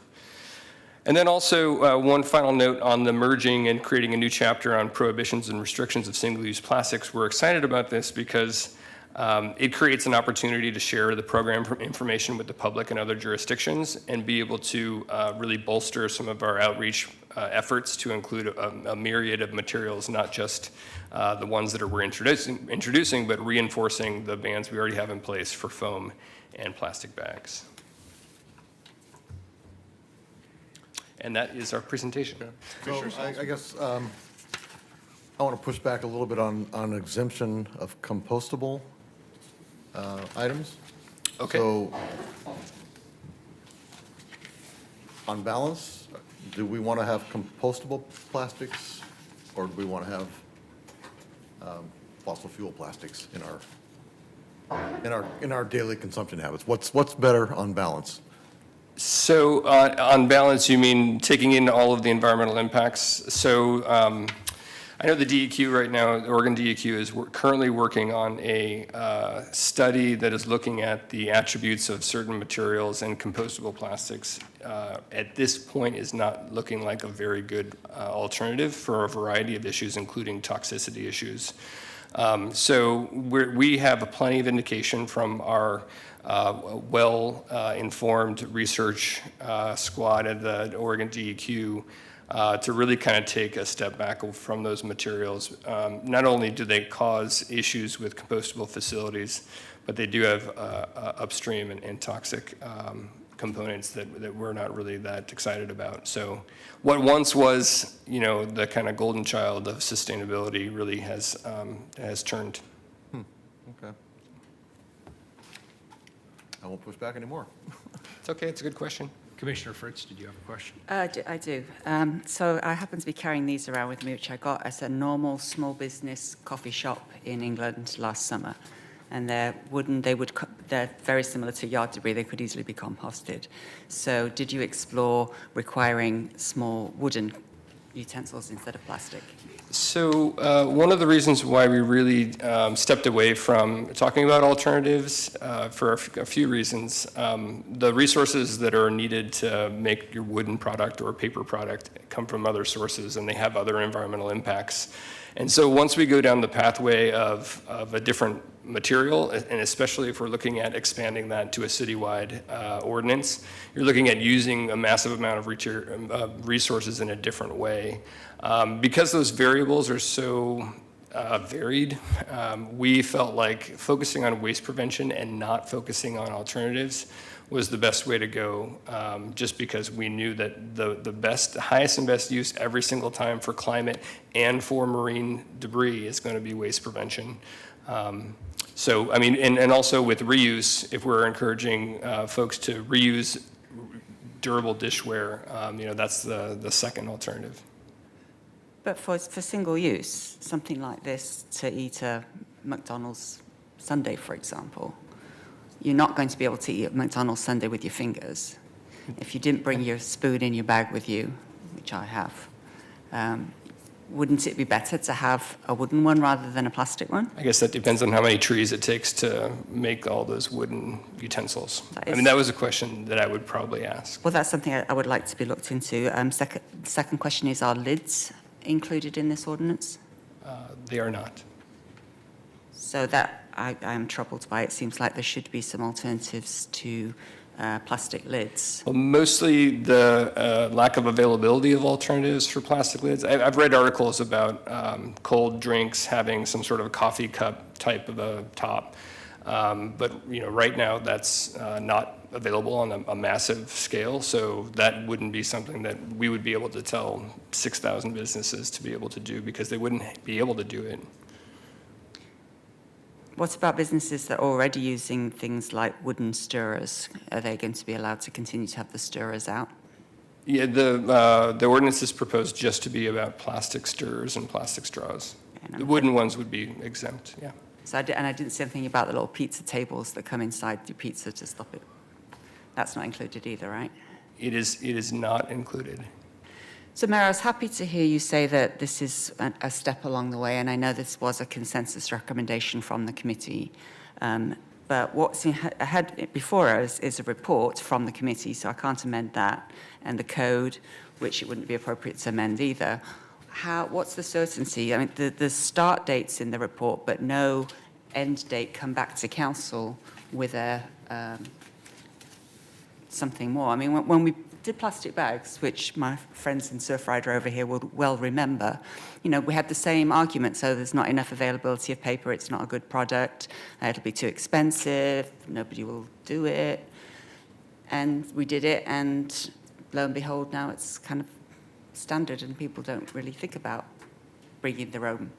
And then also, one final note on the merging and creating a new chapter on prohibitions and restrictions of single-use plastics. We're excited about this because it creates an opportunity to share the program information with the public and other jurisdictions and be able to really bolster some of our outreach efforts to include a myriad of materials, not just the ones that we're introducing, but reinforcing the bans we already have in place for foam and plastic bags. And that is our presentation. So I guess I want to push back a little bit on exemption of compostable items. Okay. So on balance, do we want to have compostable plastics, or do we want to have fossil fuel plastics in our daily consumption habits? What's better on balance? So on balance, you mean taking in all of the environmental impacts? So I know the DEQ right now, the Oregon DEQ is currently working on a study that is looking at the attributes of certain materials, and compostable plastics at this point is not looking like a very good alternative for a variety of issues, including toxicity issues. So we have plenty of indication from our well-informed research squad at the Oregon DEQ to really kind of take a step back from those materials. Not only do they cause issues with compostable facilities, but they do have upstream and toxic components that we're not really that excited about. So what once was, the kind of golden child of sustainability really has turned. Okay. I won't push back anymore. It's okay, it's a good question. Commissioner Fritz, did you have a question? I do. So I happen to be carrying these around with me, which I got as a normal small business coffee shop in England last summer. And they're wooden, they're very similar to yard debris, they could easily be composted. So did you explore requiring small wooden utensils instead of plastic? So one of the reasons why we really stepped away from talking about alternatives for a few reasons. The resources that are needed to make your wooden product or paper product come from other sources, and they have other environmental impacts. And so once we go down the pathway of a different material, and especially if we're looking at expanding that to a citywide ordinance, you're looking at using a massive amount of resources in a different way. Because those variables are so varied, we felt like focusing on waste prevention and not focusing on alternatives was the best way to go, just because we knew that the highest and best use every single time for climate and for marine debris is going to be waste prevention. So, I mean, and also with reuse, if we're encouraging folks to reuse durable dishware, that's the second alternative. But for single use, something like this, to eat a McDonald's sundae, for example, you're not going to be able to eat a McDonald's sundae with your fingers. If you didn't bring your spoon in your bag with you, which I have, wouldn't it be better to have a wooden one rather than a plastic one? I guess that depends on how many trees it takes to make all those wooden utensils. That was a question that I would probably ask. Well, that's something I would like to be looked into. Second question is, are lids included in this ordinance? They are not. So that I am troubled by. It seems like there should be some alternatives to plastic lids. Well, mostly the lack of availability of alternatives for plastic lids. I've read articles about cold drinks having some sort of a coffee cup type of a top. But right now that's not available on a massive scale, so that wouldn't be something that we would be able to tell 6,000 businesses to be able to do, because they wouldn't be able to do it. What about businesses that are already using things like wooden stirrers? Are they going to be allowed to continue to have the stirrers out? Yeah, the ordinance is proposed just to be about plastic stirrers and plastic straws. The wooden ones would be exempt, yeah. So I didn't say anything about the little pizza tables that come inside your pizza to stop it. That's not included either, right? It is not included. So, Mayor, I was happy to hear you say that this is a step along the way, and I know this was a consensus recommendation from the committee. But what's ahead before us is a report from the committee, so I can't amend that, and the code, which it wouldn't be appropriate to amend either. What's the certainty? I mean, the start date's in the report, but no end date come back to council with something more. I mean, when we did plastic bags, which my friends in Surfrider over here will well remember, we had the same argument. So there's not enough availability of paper, it's not a good product, it'll be too expensive, nobody will do it. And we did it, and lo and behold, now it's kind of standard and people don't really think about bringing their own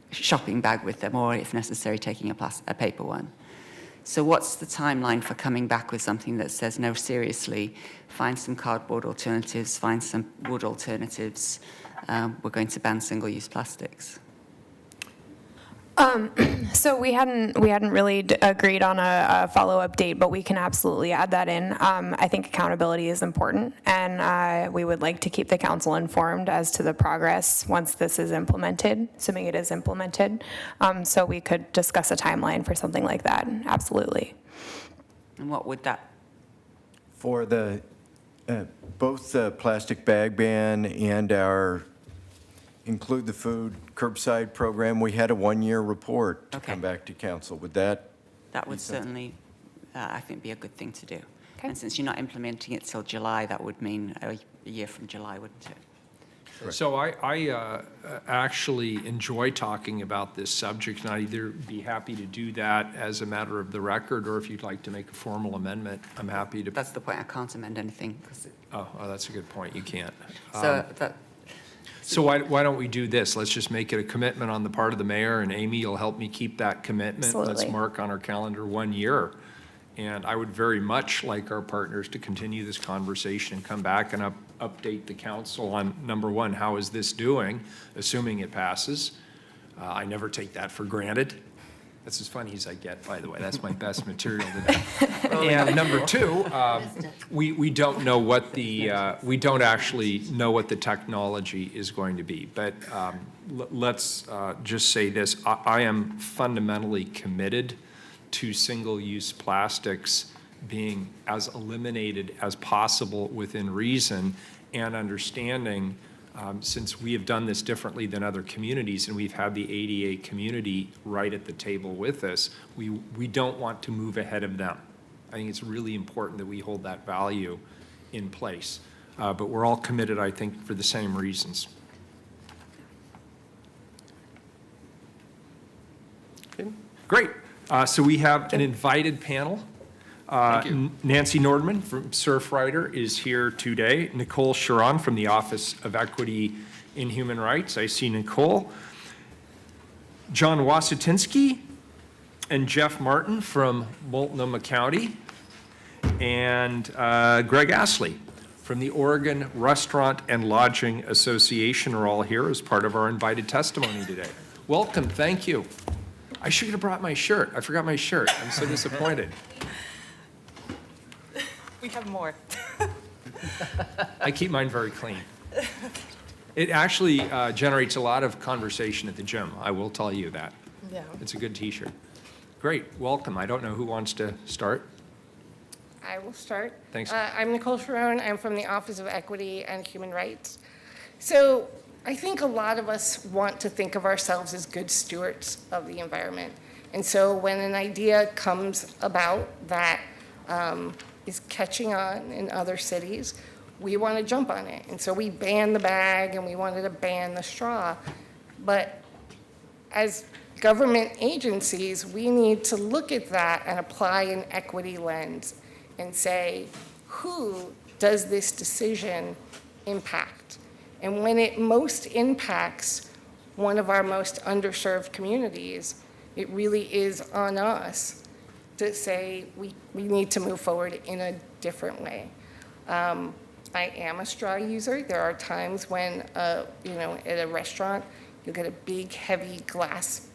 shopping bag with them, or if necessary, taking a paper one. So what's the timeline for coming back with something that says, no, seriously, find some cardboard alternatives, find some wood alternatives, we're going to ban single-use plastics? So we hadn't really agreed on a follow-up date, but we can absolutely add that in. I think accountability is important, and we would like to keep the council informed as to the progress once this is implemented, assuming it is implemented. So we could discuss a timeline for something like that, absolutely. And what would that? For both the plastic bag ban and our Include the Food curbside program, we had a one-year report to come back to council. Would that? That would certainly, I think, be a good thing to do. Okay. And since you're not implementing it till July, that would mean a year from July, wouldn't it? So I actually enjoy talking about this subject, and I'd either be happy to do that as a matter of the record, or if you'd like to make a formal amendment, I'm happy to. That's the point. I can't amend anything. Oh, that's a good point. You can't. So why don't we do this? Let's just make it a commitment on the part of the mayor, and Amy, you'll help me keep that commitment. Absolutely. Let's mark on our calendar 1 year. And I would very much like our partners to continue this conversation and come back and update the council on, number one, how is this doing, assuming it passes. I never take that for granted. That's as funny as I get, by the way. That's my best material today. And number two, we don't know what we don't actually know what the technology is going to be. But let's just say this. I am fundamentally committed to single-use plastics being as eliminated as possible within reason, and understanding, since we have done this differently than other communities, and we've had the ADA community right at the table with us, we don't want to move ahead of them. I think it's really important that we hold that value in place. But we're all committed, I think, for the same reasons. Okay. Great. So we have an invited panel. Thank you. Nancy Nordman from Surfrider is here today. Nicole Sharon from the Office of Equity in Human Rights. I see Nicole. John Wasatinsky and Jeff Martin from Multnomah County. And Greg Astley from the Oregon Restaurant and Lodging Association are all here as part of our invited testimony today. Welcome, thank you. I should have brought my shirt. I forgot my shirt. I'm so disappointed. We have more. I keep mine very clean. It actually generates a lot of conversation at the gym. I will tell you that. Yeah. It's a good T-shirt. Great, welcome. I don't know who wants to start. I will start. Thanks. I'm Nicole Sharon. I'm from the Office of Equity and Human Rights. So I think a lot of us want to think of ourselves as good stewards of the environment. And so when an idea comes about that is catching on in other cities, we want to jump on it. And so we banned the bag and we wanted to ban the straw. But as government agencies, we need to look at that and apply an equity lens and say, who does this decision impact? And when it most impacts one of our most underserved communities, it really is on us to say we need to move forward in a different way. I am a straw user. There are times when, at a restaurant, you'll get a big, heavy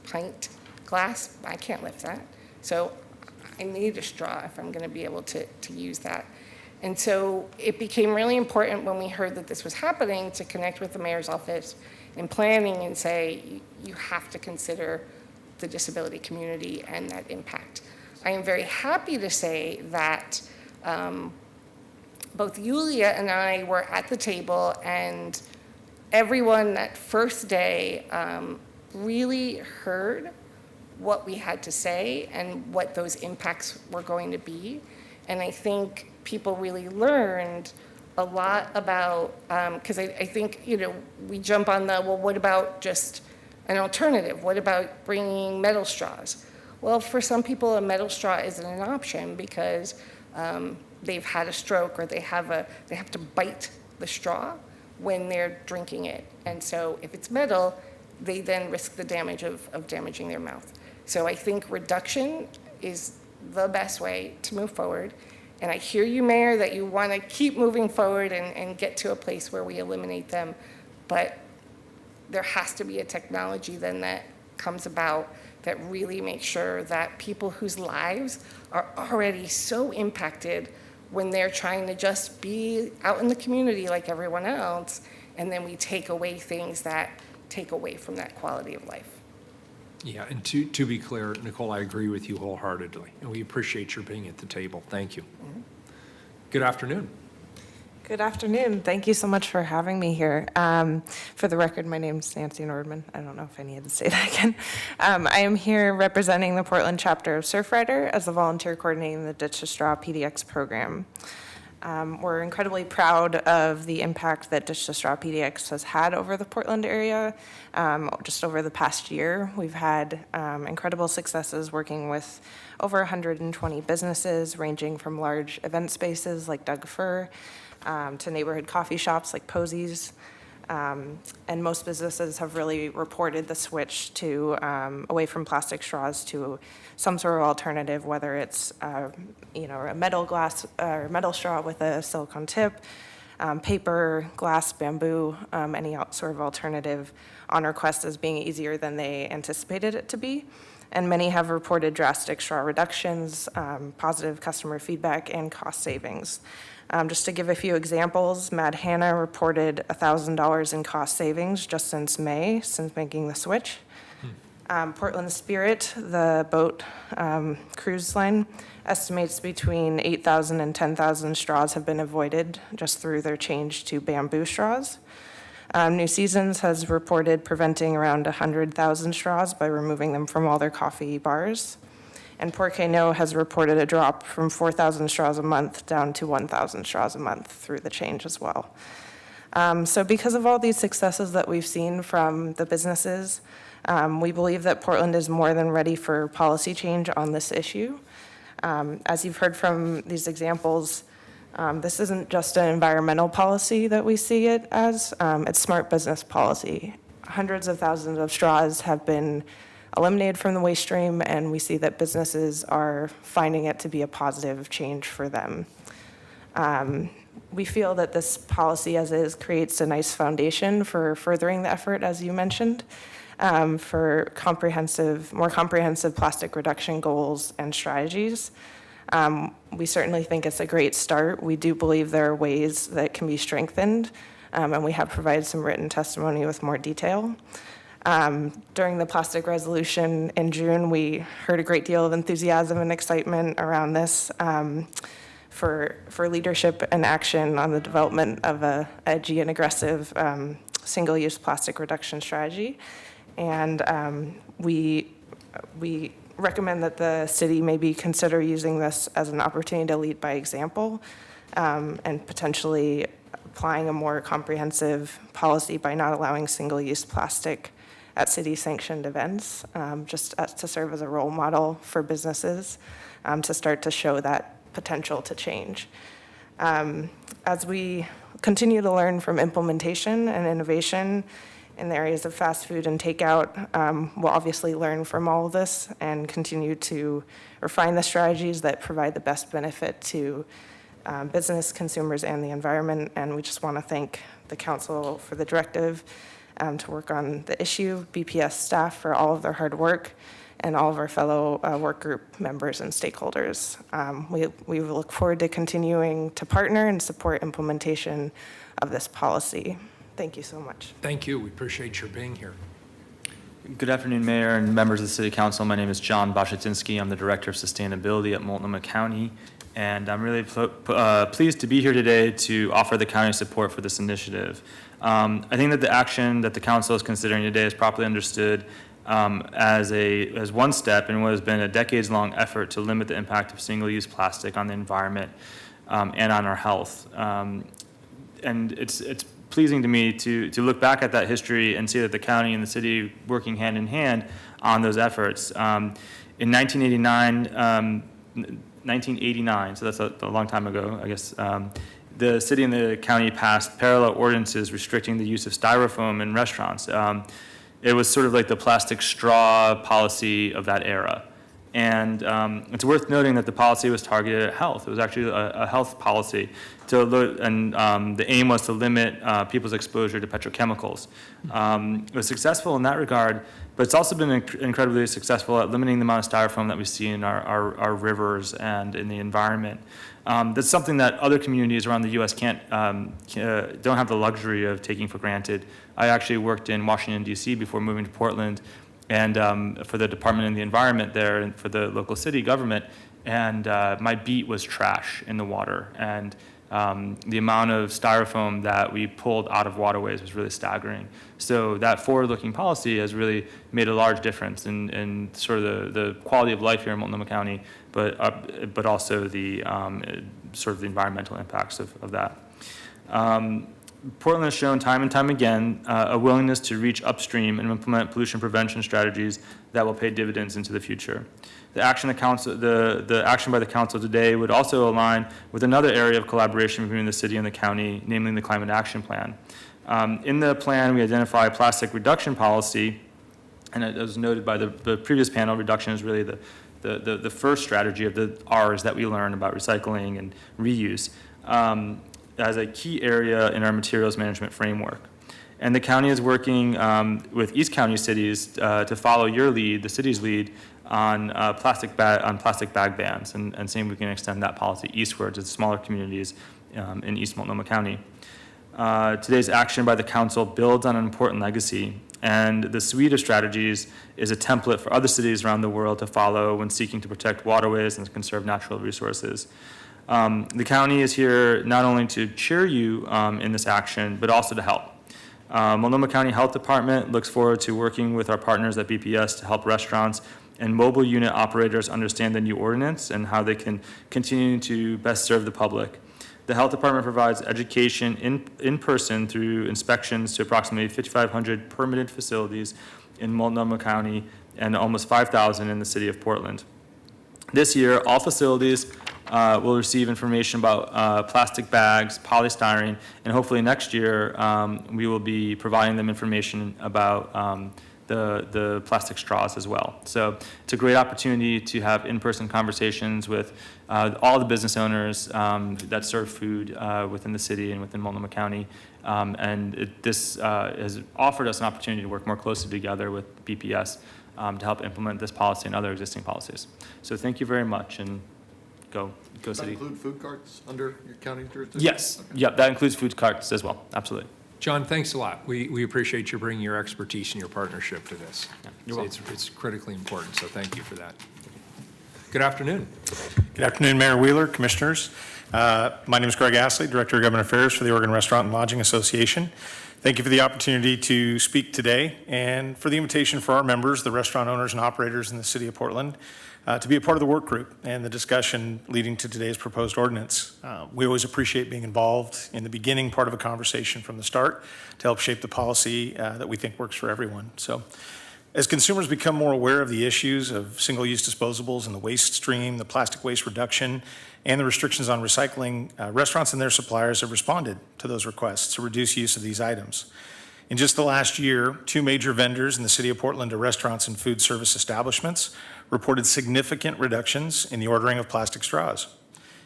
pint glass. I can't lift that. So I need a straw if I'm going to be able to use that. And so it became really important when we heard that this was happening to connect with the mayor's office in planning and say, you have to consider the disability community and that impact. I am very happy to say that both Yulia and I were at the table, and everyone that first day really heard what we had to say and what those impacts were going to be. And I think people really learned a lot about, because I think, we jump on well, what about just an alternative? What about bringing metal straws? Well, for some people, a metal straw isn't an option because they've had a stroke or they have to bite the straw when they're drinking it. And so if it's metal, they then risk the damage of damaging their mouth. So I think reduction is the best way to move forward. And I hear you, Mayor, that you want to keep moving forward and get to a place where we eliminate them. But there has to be a technology then that comes about that really makes sure that people whose lives are already so impacted when they're trying to just be out in the community like everyone else, and then we take away things that take away from that quality of life. Yeah, and to be clear, Nicole, I agree with you wholeheartedly, and we appreciate your being at the table. Thank you. Good afternoon. Good afternoon. Thank you so much for having me here. For the record, my name is Nancy Nordman. I don't know if I need to say that again. I am here representing the Portland chapter of Surfrider as the volunteer coordinating the Ditch to Straw PDX program. We're incredibly proud of the impact that Ditch to Straw PDX has had over the Portland area. Just over the past year, we've had incredible successes working with over 120 businesses, ranging from large event spaces like Doug Fir to neighborhood coffee shops like Posey's. And most businesses have really reported the switch to away from plastic straws to some sort of alternative, whether it's a metal glass or metal straw with a silicone tip, paper, glass, bamboo, any sort of alternative on request as being easier than they anticipated it to be. And many have reported drastic straw reductions, positive customer feedback, and cost savings. Just to give a few examples, Mad Hannah reported $1,000 in cost savings just since May, since making the switch. Portland Spirit, the boat cruise line, estimates between 8,000 and 10,000 straws have been avoided just through their change to bamboo straws. New Seasons has reported preventing around 100,000 straws by removing them from all their coffee bars. And Porque No has reported a drop from 4,000 straws a month down to 1,000 straws a month through the change as well. So because of all these successes that we've seen from the businesses, we believe that Portland is more than ready for policy change on this issue. As you've heard from these examples, this isn't just an environmental policy that we see it as, it's smart business policy. Hundreds of thousands of straws have been eliminated from the waste stream, and we see that businesses are finding it to be a positive change for them. We feel that this policy as is creates a nice foundation for furthering the effort, as you mentioned, for more comprehensive plastic reduction goals and strategies. We certainly think it's a great start. We do believe there are ways that can be strengthened, and we have provided some written testimony with more detail. During the plastic resolution in June, we heard a great deal of enthusiasm and excitement around this for leadership and action on the development of a edgy and aggressive single-use plastic reduction strategy. And we recommend that the city maybe consider using this as an opportunity to lead by example and potentially applying a more comprehensive policy by not allowing single-use plastic at city-sanctioned events, just to serve as a role model for businesses to start to show that potential to change. As we continue to learn from implementation and innovation in the areas of fast food and takeout, we'll obviously learn from all of this and continue to refine the strategies that provide the best benefit to business, consumers, and the environment. And we just want to thank the council for the directive to work on the issue, BPS staff for all of their hard work, and all of our fellow work group members and stakeholders. We look forward to continuing to partner and support implementation of this policy. Thank you so much. Thank you. We appreciate your being here. Good afternoon, Mayor and members of the City Council. My name is John Bashetinsky. I'm the Director of Sustainability at Multnomah County, and I'm really pleased to be here today to offer the county support for this initiative. I think that the action that the Council is considering today is properly understood as one step in what has been a decades-long effort to limit the impact of single-use plastic on the environment and on our health. And it's pleasing to me to look back at that history and see that the county and the city working hand in hand on those efforts. In 1989, so that's a long time ago, I guess, the city and the county passed parallel ordinances restricting the use of styrofoam in restaurants. It was sort of like the plastic straw policy of that era. And it's worth noting that the policy was targeted at health. It was actually a health policy, the aim was to limit people's exposure to petrochemicals. It was successful in that regard, but it's also been incredibly successful at limiting the amount of styrofoam that we see in our rivers and in the environment. That's something that other communities around the U.S. don't have the luxury of taking for granted. I actually worked in Washington, D.C. before moving to Portland, and for the Department of the Environment there and for the local city government, and my beat was trash in the water. And the amount of styrofoam that we pulled out of waterways was really staggering. So that forward-looking policy has really made a large difference in sort of the quality of life here in Multnomah County, but also the sort of the environmental impacts of that. Portland has shown time and time again a willingness to reach upstream and implement pollution prevention strategies that will pay dividends into the future. The action the action by the council today would also align with another area of collaboration between the city and the county, namely the Climate Action Plan. In the plan, we identify a plastic reduction policy, and as was noted by the previous panel, reduction is really the first strategy of the R's that we learn about recycling and reuse, as a key area in our materials management framework. And the county is working with East County cities to follow your lead, the city's lead, on plastic bag bans, and seeing if we can extend that policy eastward to the smaller communities in East Multnomah County. Today's action by the council builds on an important legacy, and the suite of strategies is a template for other cities around the world to follow when seeking to protect waterways and conserve natural resources. The county is here not only to cheer you in this action, but also to help. Multnomah County Health Department looks forward to working with our partners at BPS to help restaurants and mobile unit operators understand the new ordinance and how they can continue to best serve the public. The Health Department provides education in person through inspections to approximately 5,500 permitted facilities in Multnomah County and almost 5,000 in the city of Portland. This year, all facilities will receive information about plastic bags, polystyrene, and hopefully next year we will be providing them information about the plastic straws as well. So it's a great opportunity to have in-person conversations with all the business owners that serve food within the city and within Multnomah County. This has offered us an opportunity to work more closely together with BPS to help implement this policy and other existing policies. So thank you very much, and go Does that city. include food carts under your county jurisdiction? Yes, Okay. yep, that includes food carts as well, absolutely. John, thanks a lot. We appreciate you bringing your expertise and your partnership to this. You're welcome. It's critically important, so thank you for that. Good afternoon. Good afternoon, Mayor Wheeler, Commissioners. My name is Greg Astley, Director of Government Affairs for the Oregon Restaurant and Lodging Association. Thank you for the opportunity to speak today and for the invitation for our members, the restaurant owners and operators in the city of Portland, to be a part of the work group and the discussion leading to today's proposed ordinance. We always appreciate being involved in the beginning part of a conversation from the start to help shape the policy that we think works for everyone. So, as consumers become more aware of the issues of single-use disposables and the waste stream, the plastic waste reduction, and the restrictions on recycling, restaurants and their suppliers have responded to those requests to reduce use of these items. In just the last year, 2 major vendors in the city of Portland to restaurants and food service establishments reported significant reductions in the ordering of plastic straws.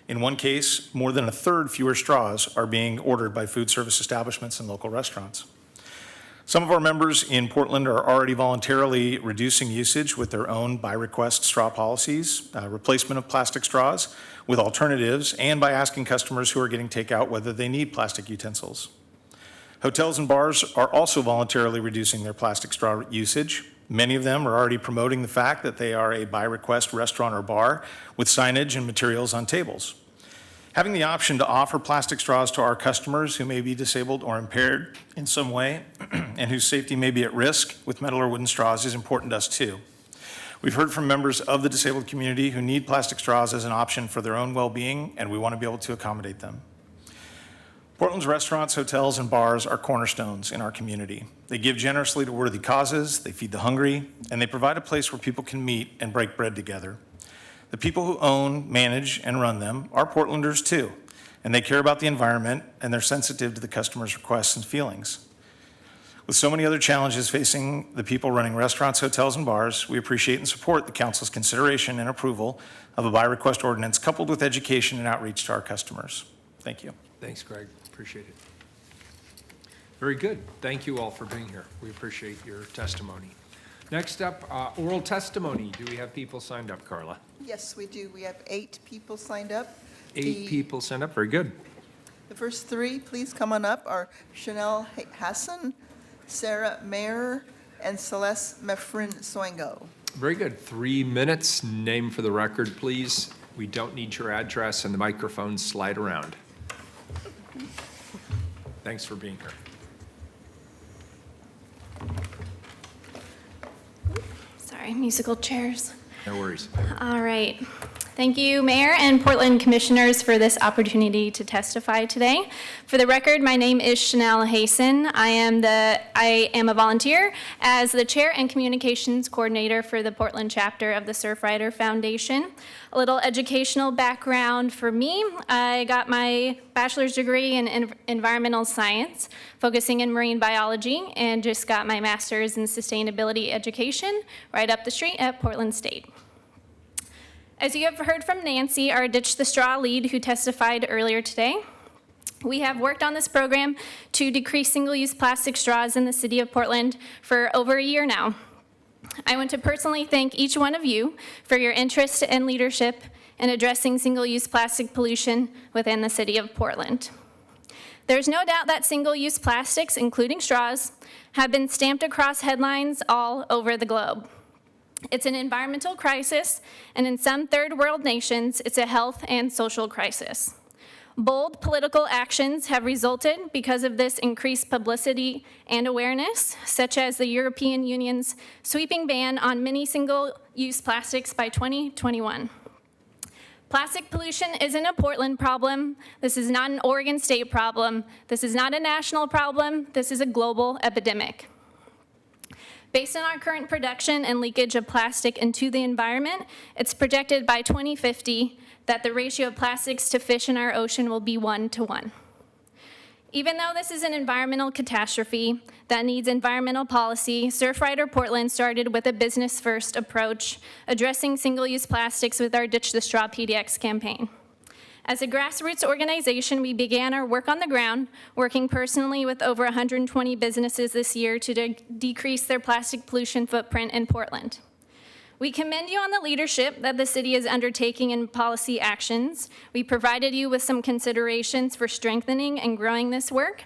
In one case, more than a third fewer straws are being ordered by food service establishments and local restaurants. Some of our members in Portland are already voluntarily reducing usage with their own by-request straw policies, replacement of plastic straws with alternatives, and by asking customers who are getting takeout whether they need plastic utensils. Hotels and bars are also voluntarily reducing their plastic straw usage. Many of them are already promoting the fact that they are a by-request restaurant or bar with signage and materials on tables. Having the option to offer plastic straws to our customers who may be disabled or impaired in some way and whose safety may be at risk with metal or wooden straws is important to us too. We've heard from members of the disabled community who need plastic straws as an option for their own well-being, and we want to be able to accommodate them. Portland's restaurants, hotels, and bars are cornerstones in our community. They give generously to worthy causes, they feed the hungry, and they provide a place where people can meet and break bread together. The people who own, manage, and run them are Portlanders too, and they care about the environment and they're sensitive to the customers' requests and feelings. With so many other challenges facing the people running restaurants, hotels, and bars, we appreciate and support the council's consideration and approval of a by-request ordinance coupled with education and outreach to our customers. Thank you. Thanks, Greg. Appreciate it. Very good. Thank you all for being here. We appreciate your testimony. Next up, oral testimony. Do we have people signed up, Carla? Yes, we do. We have 8 people signed up. 8 people signed up. Very good. The first 3, please come on up, are Chanel Hassan, Sarah Mayer, and Celeste Mefrin Soingo. Very good. 3 minutes. Name for the record, please. We don't need your address, and the microphones slide around. Thanks for being here. Sorry, musical chairs. No worries. All right. Thank you, Mayor and Portland Commissioners, for this opportunity to testify today. For the record, my name is Chanel Hassan. I am a volunteer as the Chair and Communications Coordinator for the Portland chapter of the Surfrider Foundation. A little educational background for me. I got my bachelor's degree in environmental science, focusing in marine biology, and just got my master's in sustainability education right up the street at Portland State. As you have heard from Nancy, our Ditch the Straw lead who testified earlier today, we have worked on this program to decrease single-use plastic straws in the city of Portland for over a year now. I want to personally thank each one of you for your interest and leadership in addressing single-use plastic pollution within the city of Portland. There's no doubt that single-use plastics, including straws, have been stamped across headlines all over the globe. It's an environmental crisis, and in some third world nations, it's a health and social crisis. Bold political actions have resulted because of this increased publicity and awareness, such as the European Union's sweeping ban on many single-use plastics by 2021. Plastic pollution isn't a Portland problem. This is not an Oregon State problem. This is not a national problem. This is a global epidemic. Based on our current production and leakage of plastic into the environment, it's projected by 2050 that the ratio of plastics to fish in our ocean will be 1 to 1. Even though this is an environmental catastrophe that needs environmental policy, Surfrider Portland started with a business-first approach, addressing single-use plastics with our Ditch the Straw PDX campaign. As a grassroots organization, we began our work on the ground, working personally with over 120 businesses this year to decrease their plastic pollution footprint in Portland. We commend you on the leadership that the city is undertaking in policy actions. We provided you with some considerations for strengthening and growing this work,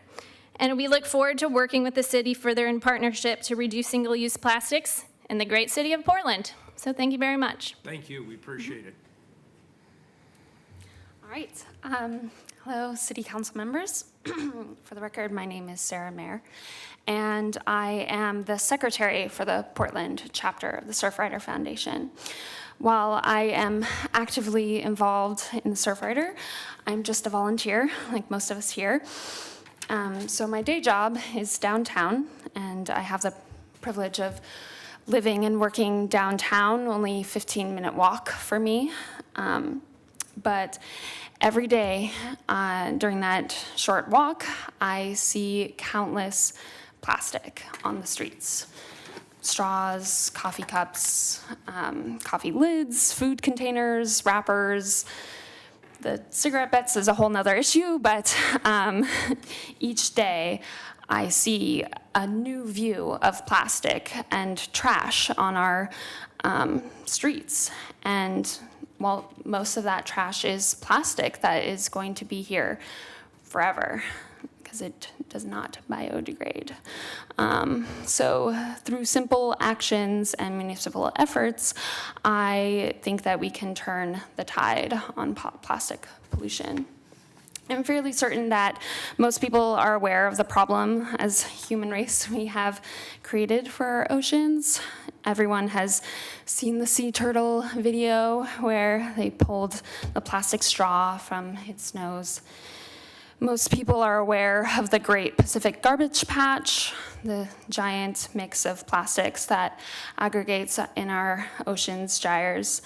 and we look forward to working with the city further in partnership to reduce single-use plastics in the great city of Portland. So thank you very much. Thank you. We appreciate it. All right. Hello, City Council members. For the record, my name is Sarah Mayer, and I am the secretary for the Portland chapter of the Surfrider Foundation. While I am actively involved in the Surfrider, I'm just a volunteer, like most of us here. So my day job is downtown, and I have the privilege of living and working downtown, only 15-minute walk for me. But every day during that short walk, I see countless plastic on the streets. Straws, coffee cups, coffee lids, food containers, wrappers, The cigarette butts is a whole nother issue, but each day I see a new view of plastic and trash on our streets. And while most of that trash is plastic that is going to be here forever, because it does not biodegrade. So through simple actions and municipal efforts, I think that we can turn the tide on plastic pollution. I'm fairly certain that most people are aware of the problem as human race we have created for our oceans. Everyone has seen the sea turtle video where they pulled the plastic straw from its nose. Most people are aware of the Great Pacific Garbage Patch, the giant mix of plastics that aggregates in our oceans gyres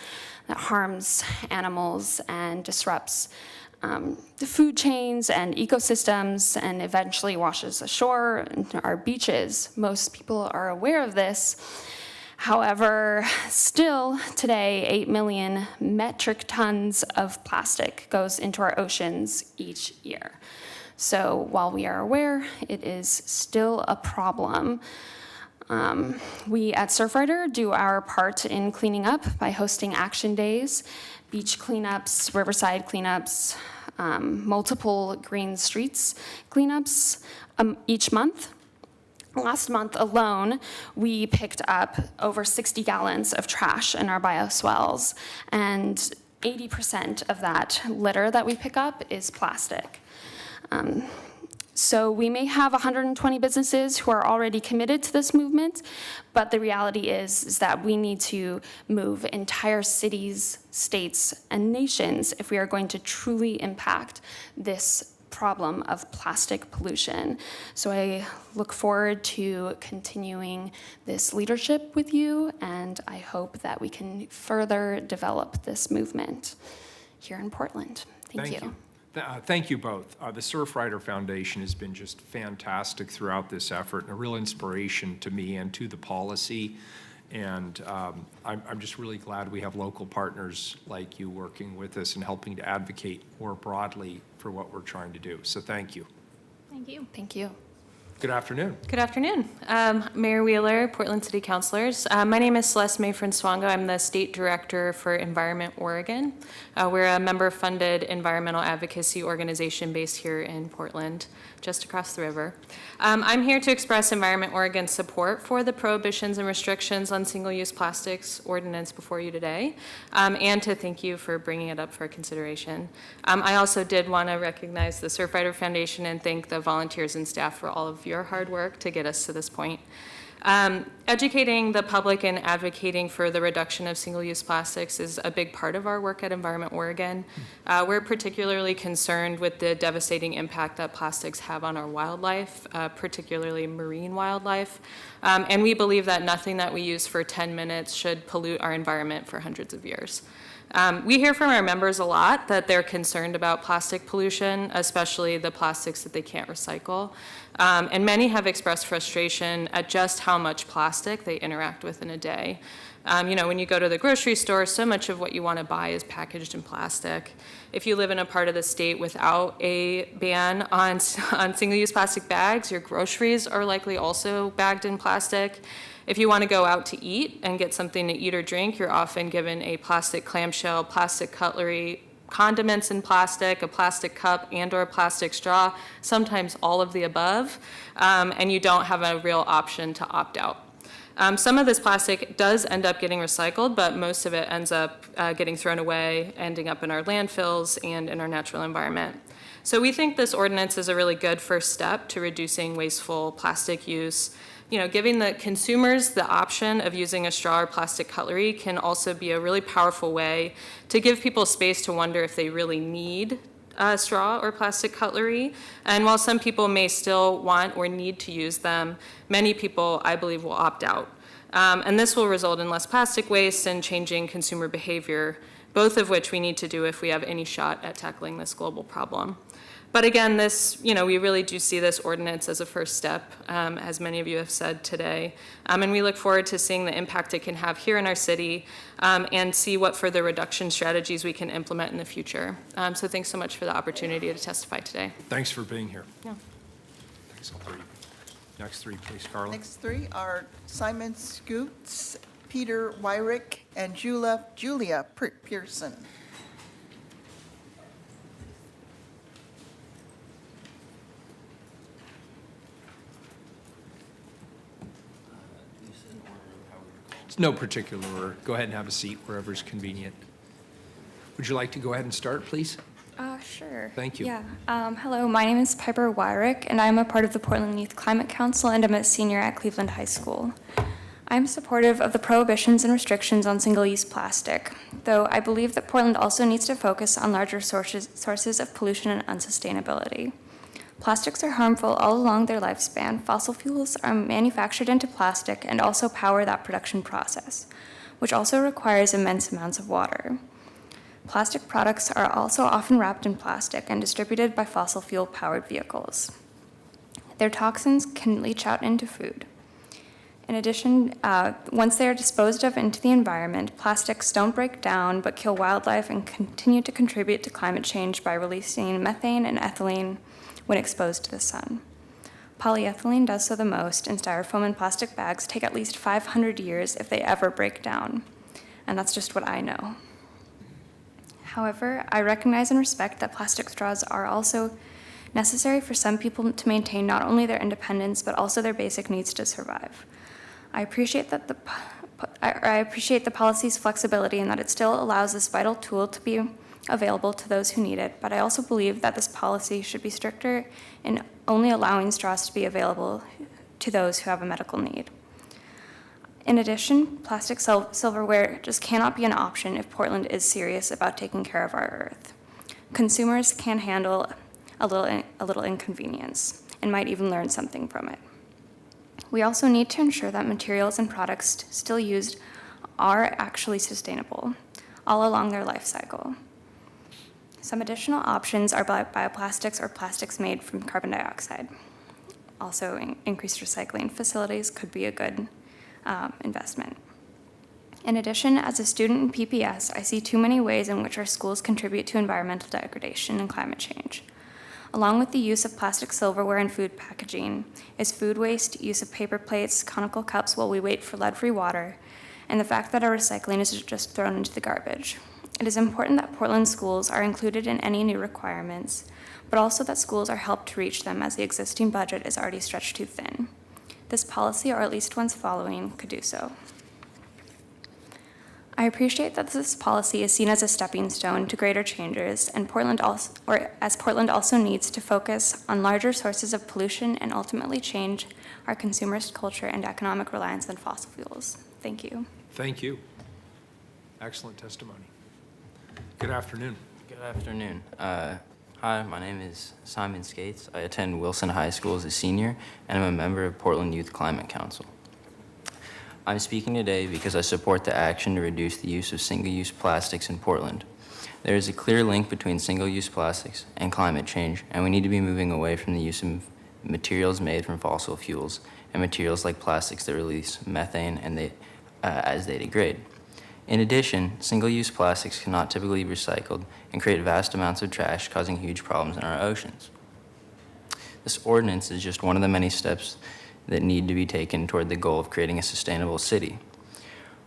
that harms animals and disrupts the food chains and ecosystems and eventually washes ashore into our beaches. Most people are aware of this. However, still today, 8 million metric tons of plastic goes into our oceans each year. So while we are aware, it is still a problem. We at Surfrider do our part in cleaning up by hosting action days, beach cleanups, riverside cleanups, multiple green streets cleanups each month. Last month alone, we picked up over 60 gallons of trash in our bioswales, and 80% of that litter that we pick up is plastic. So we may have 120 businesses who are already committed to this movement, but the reality is that we need to move entire cities, states, and nations if we are going to truly impact this problem of plastic pollution. So I look forward to continuing this leadership with you, and I hope that we can further develop this movement here in Portland. Thank you. Thank you both. The Surfrider Foundation has been just fantastic throughout this effort and a real inspiration to me and to the policy. And I'm just really glad we have local partners like you working with us and helping to advocate more broadly for what we're trying to do. So thank you. Thank you. Thank you. Good afternoon. Good afternoon. Mayor Wheeler, Portland City Councilors. My name is Celeste May Francois. I'm the State Director for Environment Oregon. We're a member-funded environmental advocacy organization based here in Portland, just across the river. I'm here to express Environment Oregon's support for the prohibitions and restrictions on single-use plastics ordinance before you today, and to thank you for bringing it up for consideration. I also did want to recognize the Surfrider Foundation and thank the volunteers and staff for all of your hard work to get us to this point. Educating the public and advocating for the reduction of single-use plastics is a big part of our work at Environment Oregon. We're particularly concerned with the devastating impact that plastics have on our wildlife, particularly marine wildlife. And we believe that nothing that we use for 10 minutes should pollute our environment for hundreds of years. We hear from our members a lot that they're concerned about plastic pollution, especially the plastics that they can't recycle. And many have expressed frustration at just how much plastic they interact with in a day. When you go to the grocery store, so much of what you want to buy is packaged in plastic. If you live in a part of the state without a ban on single-use plastic bags, your groceries are likely also bagged in plastic. If you want to go out to eat and get something to eat or drink, you're often given a plastic clamshell, plastic cutlery, condiments in plastic, a plastic cup and/or a plastic straw, sometimes all of the above, and you don't have a real option to opt out. Some of this plastic does end up getting recycled, but most of it ends up getting thrown away, ending up in our landfills and in our natural environment. So we think this ordinance is a really good first step to reducing wasteful plastic use. Giving the consumers the option of using a straw or plastic cutlery can also be a really powerful way to give people space to wonder if they really need a straw or plastic cutlery. And while some people may still want or need to use them, many people, I believe, will opt out. And this will result in less plastic waste and changing consumer behavior, both of which we need to do if we have any shot at tackling this global problem. But again, this, we really do see this ordinance as a first step, as many of you have said today. And we look forward to seeing the impact it can have here in our city, and see what further reduction strategies we can implement in the future. So thanks so much for the opportunity to testify today. Thanks for being here. Yeah. Thanks, all three. Next three, please, Carla. Next three are Simon Scoots, Peter Wyrick, and Julia Pearson. It's no particular order. Go ahead and have a seat wherever's convenient. Would you like to go ahead and start, please? Sure. Thank you. Yeah. Hello, my name is Piper Wyrick, and I'm a part of the Portland Youth Climate Council, and I'm a senior at Cleveland High School. I'm supportive of the prohibitions and restrictions on single-use plastic, though I believe that Portland also needs to focus on larger sources of pollution and unsustainability. Plastics are harmful all along their lifespan. Fossil fuels are manufactured into plastic and also power that production process, which also requires immense amounts of water. Plastic products are also often wrapped in plastic and distributed by fossil fuel-powered vehicles. Their toxins can leach out into food. In addition, once they are disposed of into the environment, plastics don't break down but kill wildlife and continue to contribute to climate change by releasing methane and ethylene when exposed to the sun. Polyethylene does so the most, and styrofoam and plastic bags take at least 500 years if they ever break down. And that's just what I know. However, I recognize and respect that plastic straws are also necessary for some people to maintain not only their independence, but also their basic needs to survive. I appreciate the policy's flexibility and that it still allows this vital tool to be available to those who need it, but I also believe that this policy should be stricter in only allowing straws to be available to those who have a medical need. In addition, plastic silverware just cannot be an option if Portland is serious about taking care of our Earth. Consumers can handle a little inconvenience and might even learn something from it. We also need to ensure that materials and products still used are actually sustainable all along their life cycle. Some additional options are bioplastics or plastics made from carbon dioxide. Also, increased recycling facilities could be a good investment. In addition, as a student in PPS, I see too many ways in which our schools contribute to environmental degradation and climate change. Along with the use of plastic silverware and food packaging is food waste, use of paper plates, conical cups while we wait for lead-free water, and the fact that our recycling is just thrown into the garbage. It is important that Portland schools are included in any new requirements, but also that schools are helped to reach them as the existing budget is already stretched too thin. This policy, or at least ones following, could do so. I appreciate that this policy is seen as a stepping stone to greater changes, and Portland also needs to focus on larger sources of pollution and ultimately change our consumerist culture and economic reliance on fossil fuels. Thank you. Thank you. Excellent testimony. Good afternoon. Good afternoon. Hi, my name is Simon Skates. I attend Wilson High School as a senior, and I'm a member of Portland Youth Climate Council. I'm speaking today because I support the action to reduce the use of single-use plastics in Portland. There is a clear link between single-use plastics and climate change, and we need to be moving away from the use of materials made from fossil fuels and materials like plastics that release methane and as they degrade. In addition, single-use plastics cannot typically be recycled and create vast amounts of trash, causing huge problems in our oceans. This ordinance is just one of the many steps that need to be taken toward the goal of creating a sustainable city.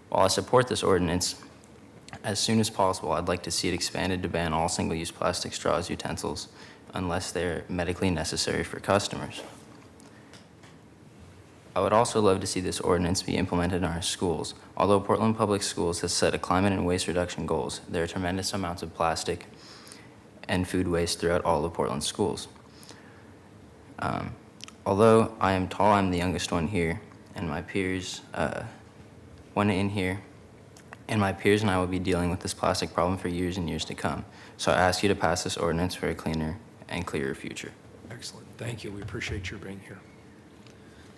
While I support this ordinance, as soon as possible, I'd like to see it expanded to ban all single-use plastic straws, utensils, unless they're medically necessary for customers. I would also love to see this ordinance be implemented in our schools. Although Portland Public Schools has set a climate and waste reduction goals, there are tremendous amounts of plastic and food waste throughout all of Portland schools. Although I am tall, I'm the youngest one here, and my peers, and my peers and I will be dealing with this plastic problem for years and years to come. So I ask you to pass this ordinance for a cleaner and clearer future. Excellent. Thank you. We appreciate your being here.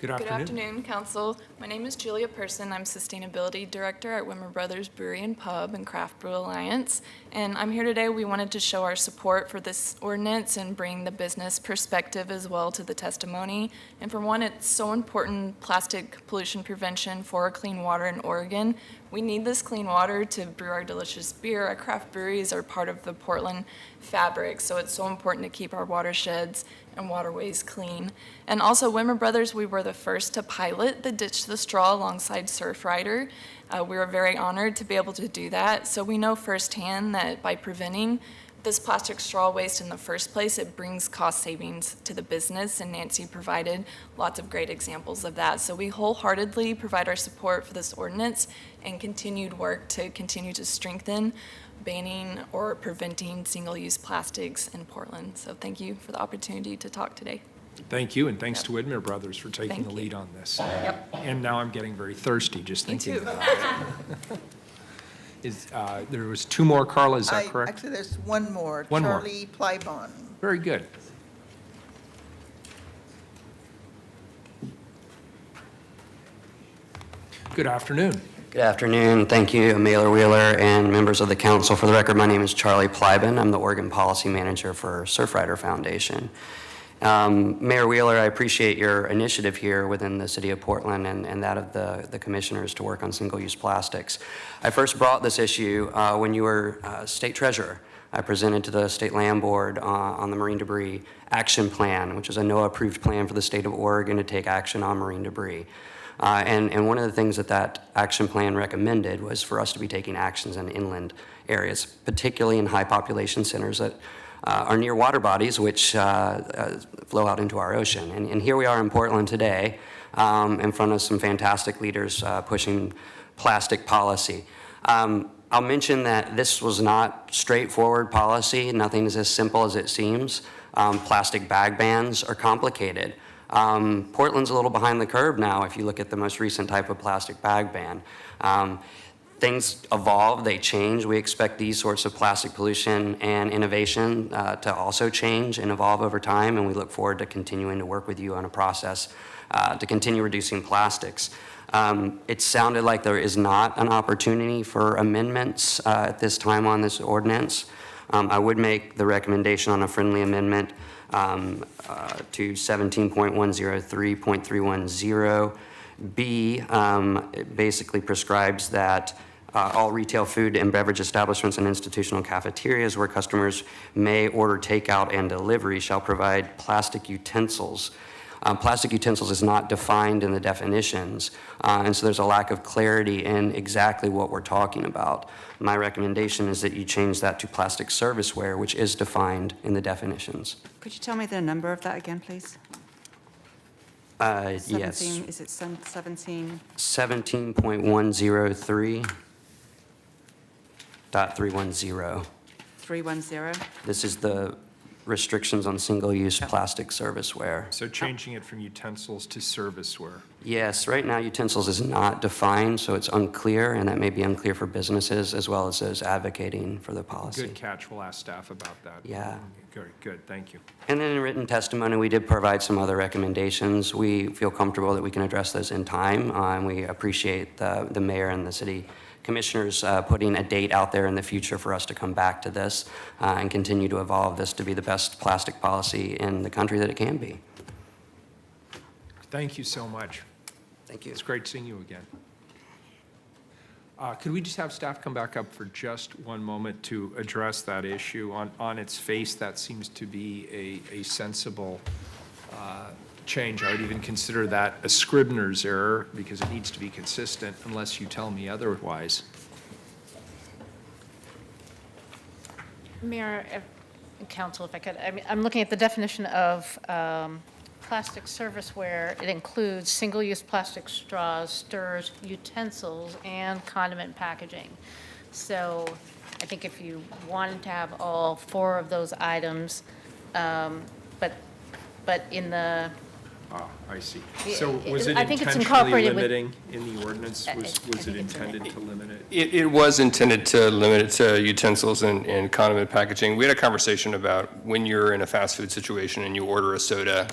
Good Good afternoon. afternoon, Council. My name is Julia Person. I'm Sustainability Director at Wimmer Brothers Brewery and Pub and Craft Brew Alliance. And I'm here today. We wanted to show our support for this ordinance and bring the business perspective as well to the testimony. And for one, it's so important, plastic pollution prevention for clean water in Oregon. We need this clean water to brew our delicious beer. Our craft breweries are part of the Portland fabric, so it's so important to keep our watersheds and waterways clean. And also, Wimmer Brothers, we were the first to pilot the Ditch the Straw alongside Surfrider. We were very honored to be able to do that. So we know firsthand that by preventing this plastic straw waste in the first place, it brings cost savings to the business, and Nancy provided lots of great examples of that. So we wholeheartedly provide our support for this ordinance and continued work to continue to strengthen banning or preventing single-use plastics in Portland. So thank you for the opportunity to talk today. Thank you, and thanks to Widmer Brothers for taking Thank the you. lead on this. Yep. And now I'm getting very thirsty just Me thinking too. about it. There was two more, Carla, is that correct? Actually, there's one more. One more. Charlie Plybon. Very good. Good afternoon. Good afternoon. Thank you, Mailer Wheeler and members of the council. For the record, my name is Charlie Plybon. I'm the Oregon Policy Manager for Surfrider Foundation. Mayor Wheeler, I appreciate your initiative here within the city of Portland and that of the commissioners to work on single-use plastics. I first brought this issue when you were state treasurer. I presented to the State Land Board on the Marine Debris Action Plan, which is a NOAA-approved plan for the state of Oregon to take action on marine debris. And one of the things that action plan recommended was for us to be taking actions in inland areas, particularly in high population centers that are near water bodies which flow out into our ocean. And here we are in Portland today in front of some fantastic leaders pushing plastic policy. I'll mention that this was not straightforward policy. Nothing is as simple as it seems. Plastic bag bans are complicated. Portland's a little behind the curve now if you look at the most recent type of plastic bag ban. Things evolve, they change. We expect these sorts of plastic pollution and innovation to also change and evolve over time, and we look forward to continuing to work with you on a process to continue reducing plastics. It sounded like there is not an opportunity for amendments at this time on this ordinance. I would make the recommendation on a friendly amendment to 17.103.310B. It basically prescribes that all retail food and beverage establishments and institutional cafeterias where customers may order takeout and delivery shall provide plastic utensils. Plastic utensils is not defined in the definitions, and so there's a lack of clarity in exactly what we're talking about. My recommendation is that you change that to plastic serviceware, which is defined in the definitions. Could you tell me the number of that again, please? Yes. 17, is it 17? 17.103.310. 310? This is the restrictions on single-use plastic serviceware. So changing it from utensils to serviceware. Yes, right now utensils is not defined, so it's unclear, and that may be unclear for businesses as well as those advocating for the policy. Good catch. We'll ask staff about that. Yeah. Good, thank you. And then in written testimony, we did provide some other recommendations. We feel comfortable that we can address those in time, and we appreciate the mayor and the city commissioners putting a date out there in the future for us to come back to this and continue to evolve this to be the best plastic policy in the country that it can be. Thank you so much. Thank you. It's great seeing you again. Could we just have staff come back up for just one moment to address that issue? On its face, that seems to be a sensible change. I would even consider that a Scribner's error because it needs to be consistent unless you tell me otherwise. Mayor, Council, if I could, I'm looking at the definition of plastic serviceware. It includes single-use plastic straws, stirs, utensils, and condiment packaging. So I think if you wanted to have all four of those items, but in the I see. So was it I think it's intentionally incorporated with- limiting in the ordinance? Was it intended to limit it? It was intended to limit it to utensils and condiment packaging. We had a conversation about when you're in a fast food situation and you order a soda,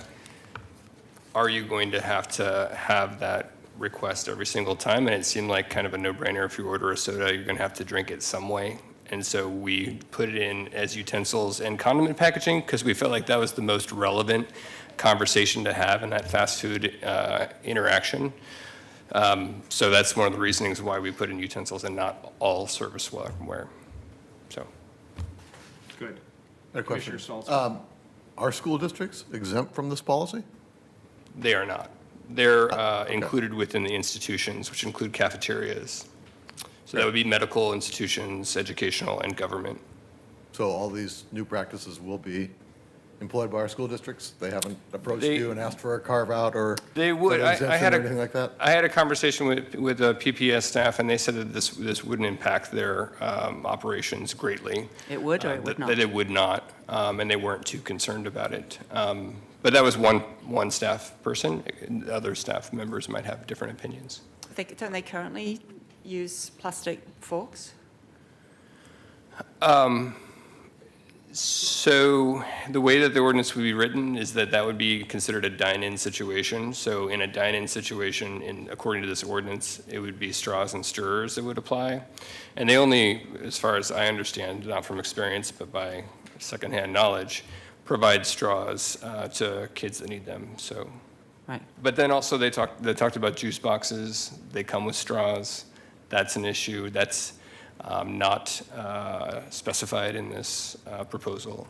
are you going to have that request every single time? And it seemed like kind of a no-brainer. If you order a soda, you're going to have to drink it some way. And so we put it in as utensils and condiment packaging because we felt like that was the most relevant conversation to have in that fast food interaction. So that's one of the reasonings why we put in utensils and not all serviceware. So. Good. A question. Commissioner Saltzman. Are school districts exempt from this policy? They are not. They're included within the institutions, which include cafeterias. So that would be medical institutions, educational, and government. So all these new practices will be employed by our school districts? They haven't approached you and asked for a carve-out or They would. an exemption had or anything like that? I had a conversation with PPS staff, and they said that this wouldn't impact their operations greatly. It would or it would not? That it would not, and they weren't too concerned about it. But that was one staff person. Other staff members might have different opinions. Don't they currently use plastic forks? So the way that the ordinance would be written is that would be considered a dine-in situation. So in a dine-in situation, according to this ordinance, it would be straws and stirrers that would apply. And they only, as far as I understand, not from experience, but by secondhand knowledge, provide straws to kids that need them. So, right. But then also they talked about juice boxes. They come with straws. That's an issue. That's not specified in this proposal.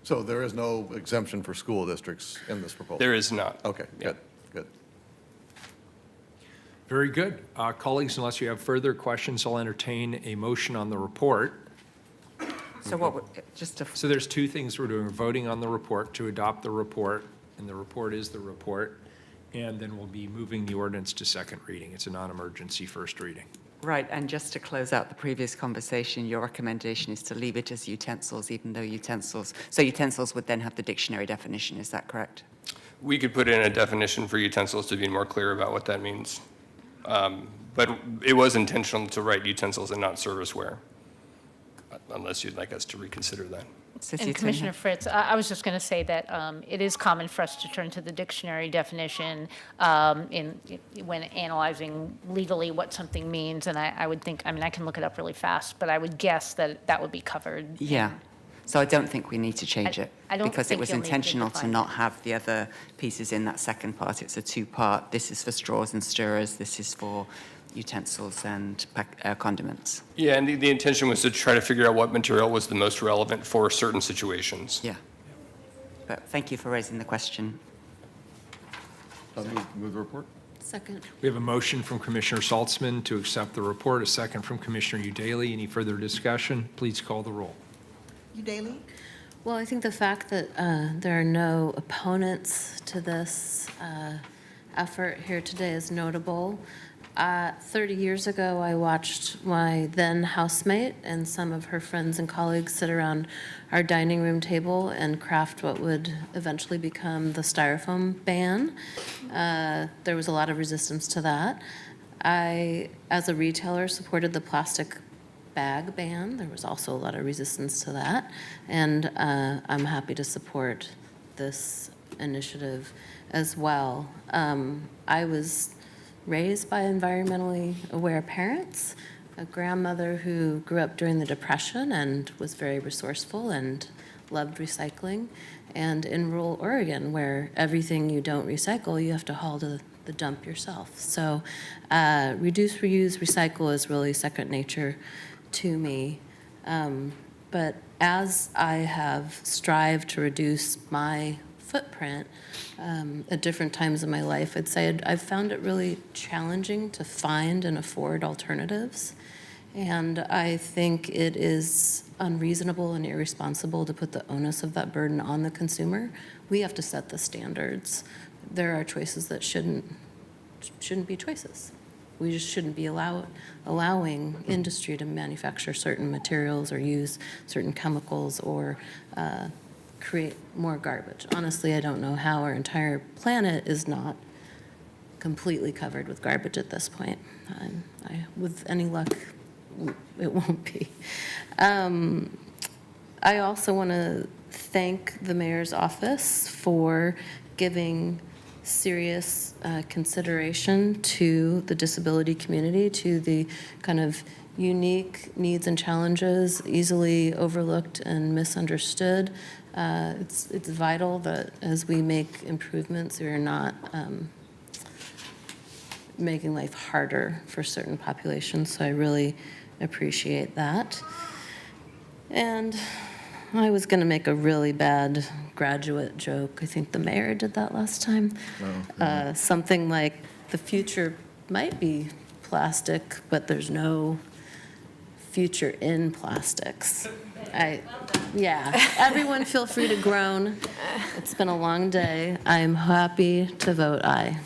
So there is no exemption for school districts in this proposal? There is not. Okay, good, good. Very good. Colleagues, unless you have further questions, I'll entertain a motion on the report. So what, just to... So there's two things we're doing. We're voting on the report to adopt the report, and the report is the report. And then we'll be moving the ordinance to second reading. It's a non-emergency first reading. Right, and just to close out the previous conversation, your recommendation is to leave it as utensils, even though utensils would then have the dictionary definition, is that correct? We could put in a definition for utensils to be more clear about what that means. But it was intentional to write utensils and not serviceware, unless you'd like us to reconsider that. And Commissioner Fritz, I was just going to say that it is common for us to turn to the dictionary definition when analyzing legally what something means, and I would think, I mean, I can look it up really fast, but I would guess that that would be covered. Yeah. So I don't think we need to change it. I don't because it think was you'll need to intentional to define not have the other pieces in that second part. It's a two-part. This is for straws and stirrers. This is for utensils and condiments. Yeah, and the intention was to try to figure out what material was the most relevant for certain situations. Yeah. But thank you for raising the question. Move the report? Second. We have a motion from Commissioner Saltzman to accept the report, a second from Commissioner Udaly. Any further discussion? Please call the roll. Udaly? Well, I think the fact that there are no opponents to this effort here today is notable. 30 years ago, I watched my then housemate and some of her friends and colleagues sit around our dining room table and craft what would eventually become the styrofoam ban. There was a lot of resistance to that. I, as a retailer, supported the plastic bag ban. There was also a lot of resistance to that. And I'm happy to support this initiative as well. I was raised by environmentally aware parents, a grandmother who grew up during the Depression and was very resourceful and loved recycling, and in rural Oregon, where everything you don't recycle, you have to haul to the dump yourself. So reduce, reuse, recycle is really second nature to me. But as I have strived to reduce my footprint at different times in my life, I'd say I've found it really challenging to find and afford alternatives. And I think it is unreasonable and irresponsible to put the onus of that burden on the consumer. We have to set the standards. There are choices that shouldn't be choices. We just shouldn't be allowing industry to manufacture certain materials or use certain chemicals or create more garbage. Honestly, I don't know how our entire planet is not completely covered with garbage at this point. With any luck, it won't be. I also want to thank the mayor's office for giving serious consideration to the disability community, to the kind of unique needs and challenges easily overlooked and misunderstood. It's vital that as we make improvements, we are not making life harder for certain populations. So I really appreciate that. And I was going to make a really bad graduate joke. I think the mayor did that last time. Something like, the future might be plastic, but there's no future in plastics. Yeah, everyone feel free to groan. It's been a long day. I'm happy to vote aye.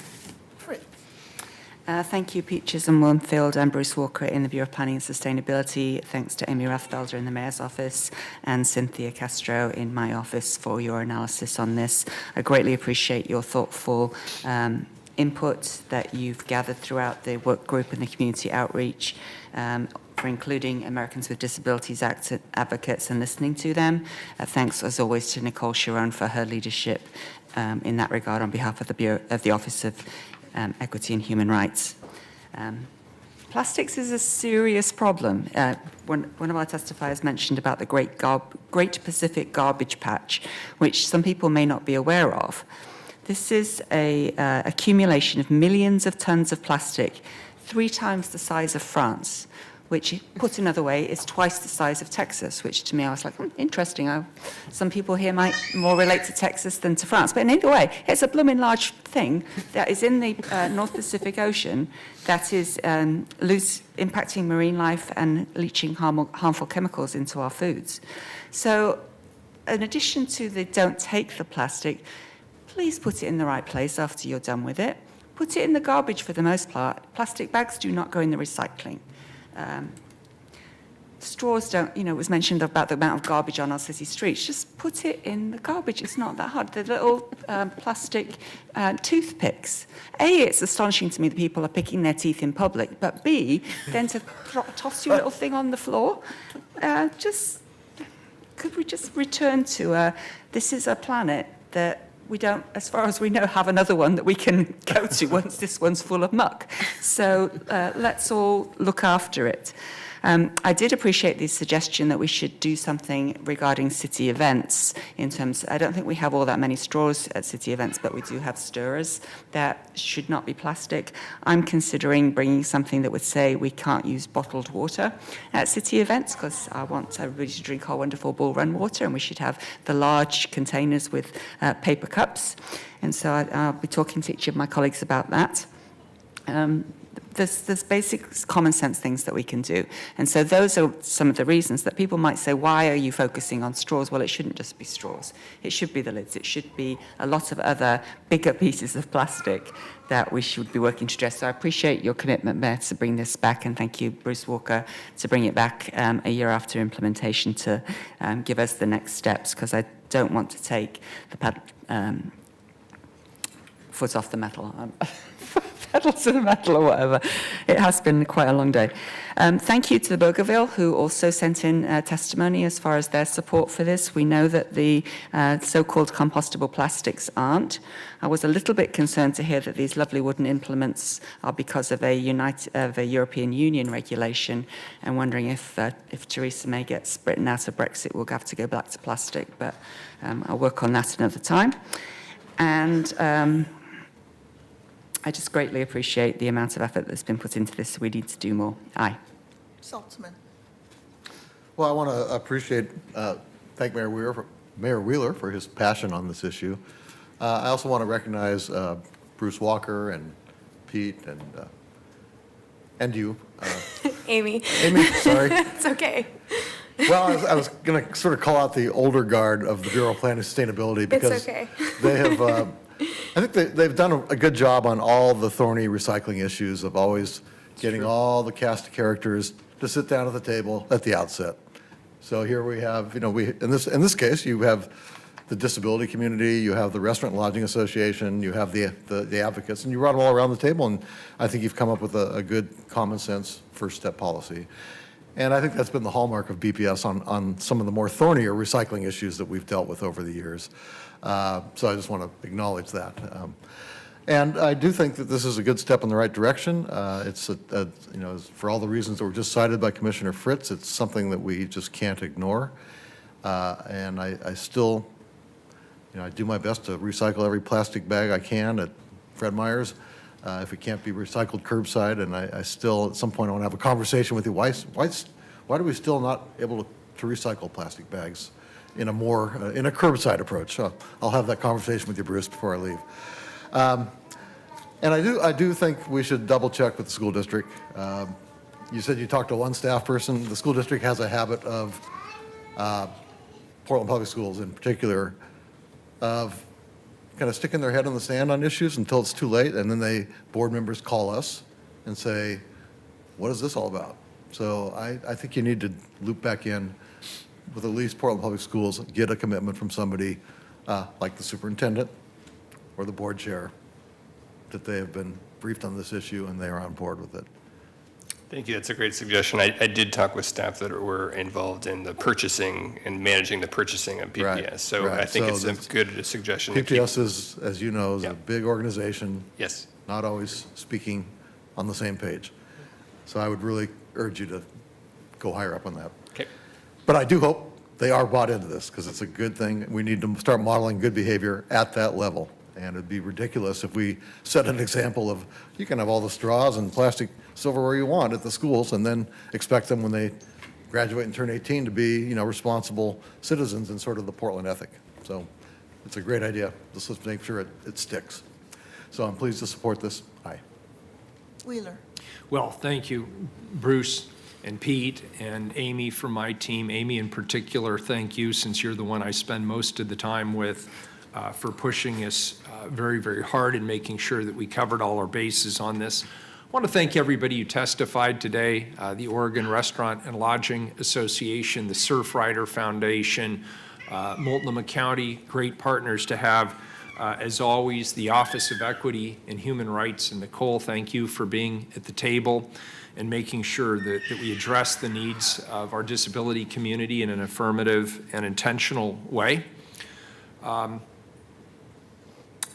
Thank you, Pete Chisholm-Wilmfield and Bruce Walker in the Bureau of Planning and Sustainability. Thanks to Amy Rathfelder in the Mayor's office and Cynthia Castro in my office for your analysis on this. I greatly appreciate your thoughtful input that you've gathered throughout the work group and the community outreach, for including Americans with Disabilities advocates and listening to them. Thanks, as always, to Nicole Sharon for her leadership in that regard on behalf of the Bureau of the Office of Equity and Human Rights. Plastics is a serious problem. One of our testifiers mentioned about the Great Pacific Garbage Patch, which some people may not be aware of. This is a accumulation of millions of tons of plastic, 3 times the size of France, which, put another way, is twice the size of Texas, which to me, I was like, interesting. Some people here might more relate to Texas than to France. But in either way, it's a blooming large thing that is in the North Pacific Ocean that is impacting marine life and leaching harmful chemicals into our foods. So in addition to the don't take the plastic, please put it in the right place after you're done with it. Put it in the garbage for the most part. Plastic bags do not go in the recycling. Straws don't, it was mentioned about the amount of garbage on our city streets. Just put it in the garbage. It's not that hard. The little plastic toothpicks. A, it's astonishing to me that people are picking their teeth in public. But B, then to toss your little thing on the floor. Could we just return to this is a planet that we don't, as far as we know, have another one that we can go to once this one's full of muck. So let's all look after it. I did appreciate the suggestion that we should do something regarding city events in terms, I don't think we have all that many straws at city events, but we do have stirrers that should not be plastic. I'm considering bringing something that would say we can't use bottled water at city events because I want everybody to drink our wonderful Bull Run water, and we should have the large containers with paper cups. And so I'll be talking to each of my colleagues about that. There's basic common sense things that we can do. And so those are some of the reasons that people might say, why are you focusing on straws? Well, it shouldn't just be straws. It should be the lids. It should be a lot of other bigger pieces of plastic that we should be working to address. So I appreciate your commitment, Mayor, to bring this back. And thank you, Bruce Walker, to bring it back a year after implementation to give us the next steps, because I don't want to take the foot off the metal. Pedal to the metal or whatever. It has been quite a long day. Thank you to the Bougainville, who also sent in testimony as far as their support for this. We know that the so-called compostable plastics aren't. I was a little bit concerned to hear that these lovely wooden implements are because of a European Union regulation, and wondering if Theresa May gets Britain out of Brexit, we'll have to go back to plastic. But I'll work on that another time. And I just greatly appreciate the amount of effort that's been put into this. We need to do more. Aye. Saltzman. Well, I want to thank Mayor Wheeler for his passion on this issue. I also want to recognize Bruce Walker and Pete and you. Amy. Amy, sorry. It's okay. Well, I was going to sort of call out the older guard of the Bureau of Planning and Sustainability because It's okay. they have, I think they've done a good job on all the thorny recycling issues of always getting all the cast of characters to sit down at the table at the outset. So here we have, in this case, you have the disability community, you have the Restaurant and Lodging Association, you have the advocates, and you brought them all around the table, and I think you've come up with a good common sense first step policy. And I think that's been the hallmark of BPS on some of the more thornier recycling issues that we've dealt with over the years. So I just want to acknowledge that. And I do think that this is a good step in the right direction. It's, for all the reasons that were just cited by Commissioner Fritz, it's something that we just can't ignore. And I still, I do my best to recycle every plastic bag I can at Fred Meyer's. If it can't be recycled curbside, and I still, at some point, I want to have a conversation with you. Why are we still not able to recycle plastic bags in a curbside approach? I'll have that conversation with you, Bruce, before I leave. And I do think we should double check with the school district. You said you talked to one staff person. The school district has a habit of, Portland Public Schools in particular, of kind of sticking their head in the sand on issues until it's too late, and then board members call us and say, what is this all about? So I think you need to loop back in with at least Portland Public Schools, get a commitment from somebody like the superintendent or the board chair that they have been briefed on this issue and they are on board with it. Thank you. That's a great suggestion. I did talk with staff that were involved in the purchasing and managing the purchasing of PPS. Right, So right. I think So it's a good suggestion. to keep- PPS is, as you know, is Yeah. a big organization. Yes. Not always speaking on the same page. So I would really urge you to go higher up on that. Okay. But I do hope they are bought into this, because it's a good thing. We need to start modeling good behavior at that level. And it'd be ridiculous if we set an example of, you can have all the straws and plastic silverware you want at the schools, and then expect them when they graduate and turn 18 to be, responsible citizens in sort of the Portland ethic. So it's a great idea. Let's just make sure it sticks. So I'm pleased to support this. Aye. Wheeler. Well, thank you, Bruce and Pete and Amy from my team. Amy in particular, thank you, since you're the one I spend most of the time with, for pushing us very, very hard and making sure that we covered all our bases on this. I want to thank everybody who testified today, the Oregon Restaurant and Lodging Association, the Surfrider Foundation, Multnomah County, great partners to have. As always, the Office of Equity and Human Rights, and Nicole, thank you for being at the table and making sure that we address the needs of our disability community in an affirmative and intentional way.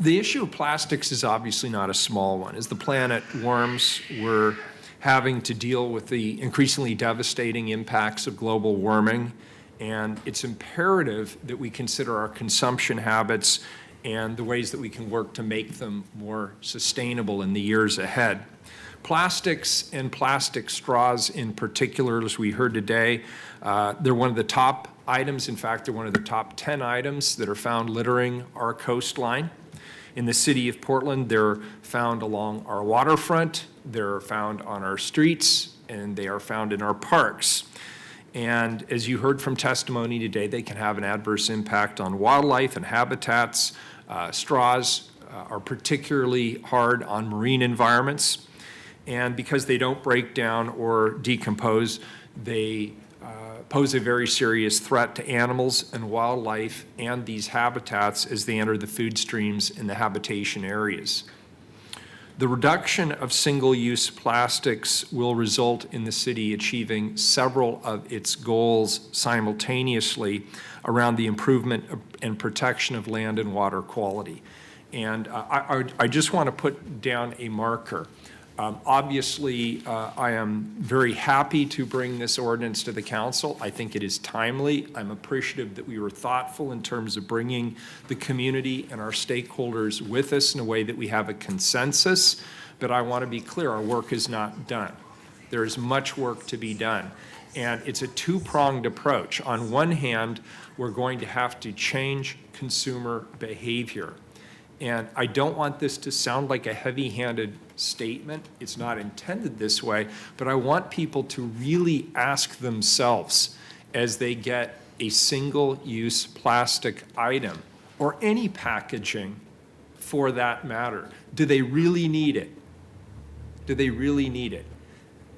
The issue of plastics is obviously not a small one. As the planet warms, we're having to deal with the increasingly devastating impacts of global warming, and it's imperative that we consider our consumption habits and the ways that we can work to make them more sustainable in the years ahead. Plastics and plastic straws in particular, as we heard today, they're one of the top items. In fact, they're one of the top 10 items that are found littering our coastline. In the city of Portland, they're found along our waterfront, they're found on our streets, and they are found in our parks. And as you heard from testimony today, they can have an adverse impact on wildlife and habitats. Straws are particularly hard on marine environments. And because they don't break down or decompose, they pose a very serious threat to animals and wildlife and these habitats as they enter the food streams in the habitation areas. The reduction of single-use plastics will result in the city achieving several of its goals simultaneously around the improvement and protection of land and water quality. And I just want to put down a marker. Obviously, I am very happy to bring this ordinance to the council. I think it is timely. I'm appreciative that we were thoughtful in terms of bringing the community and our stakeholders with us in a way that we have a consensus. But I want to be clear, our work is not done. There is much work to be done. And it's a two-pronged approach. On one hand, we're going to have to change consumer behavior. And I don't want this to sound like a heavy-handed statement. It's not intended this way, but I want people to really ask themselves as they get a single-use plastic item or any packaging for that matter, do they really need it? Do they really need it?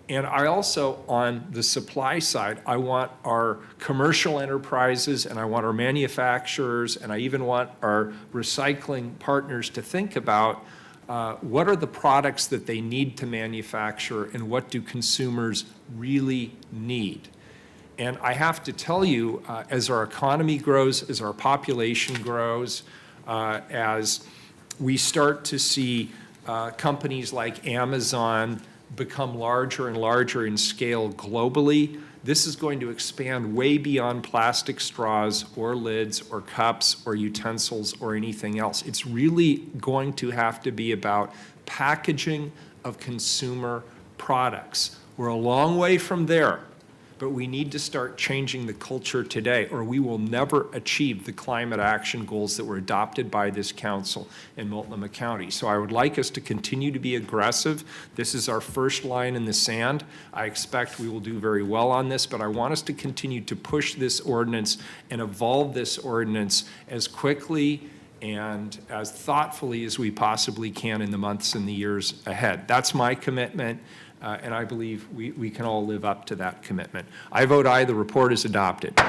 And I also, on the supply side, I want our commercial enterprises and I want our manufacturers and I even want our recycling partners to think about what are the products that they need to manufacture and what do consumers really need? And I have to tell you, as our economy grows, as our population grows, as we start to see companies like Amazon become larger and larger in scale globally, this is going to expand way beyond plastic straws or lids or cups or utensils or anything else. It's really going to have to be about packaging of consumer products. We're a long way from there, but we need to start changing the culture today, or we will never achieve the climate action goals that were adopted by this council in Multnomah County. So I would like us to continue to be aggressive. This is our first line in the sand. I expect we will do very well on this, but I want us to continue to push this ordinance and evolve this ordinance as quickly and as thoughtfully as we possibly can in the months and the years ahead. That's my commitment. And I believe we can all live up to that commitment. I vote aye, the report is adopted.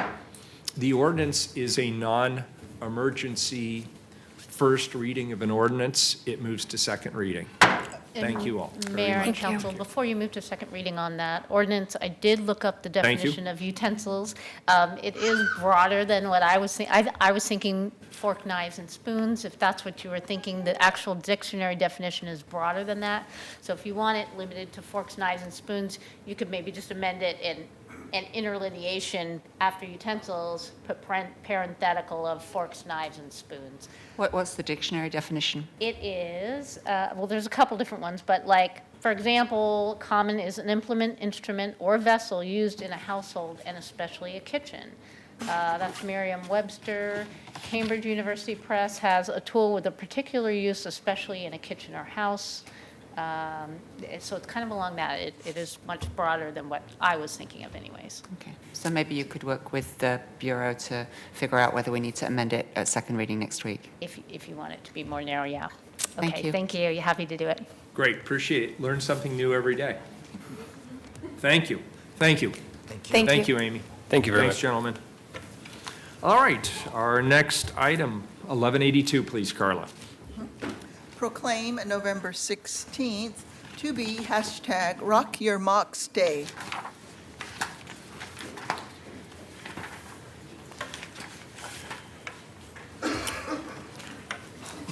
The ordinance is a non-emergency first reading of an ordinance. It moves to second reading. Thank you all. Mayor and council, before you move to second reading on that ordinance, I did look up the Thank you. definition of utensils. It is broader than what I was thinking. I was thinking fork, knives, and spoons, if that's what you were thinking. The actual dictionary definition is broader than that. So if you want it limited to forks, knives, and spoons, you could maybe just amend it in an interlineation after utensils, put parenthetical of forks, knives, and spoons. What's the dictionary definition? It is, well, there's a couple different ones, but like, for example, common is an implement, instrument, or vessel used in a household and especially a kitchen. That's Merriam-Webster. Cambridge University Press has a tool with a particular use, especially in a kitchen or house. So it's kind of along that. It is much broader than what I was thinking of anyways. Okay, so maybe you could work with the Bureau to figure out whether we need to amend it at second reading next week. If you want it to be more narrow, yeah. Thank Okay, you. thank you. You're happy to do it. Great, appreciate it. Learn something new every day. Thank you. Thank you. Thank you, Amy. Thank you very Thanks, much. gentlemen. All right, our next item, 1182, please, Carla. Proclaim November 16th to be hashtag Rock Your Mocks Day.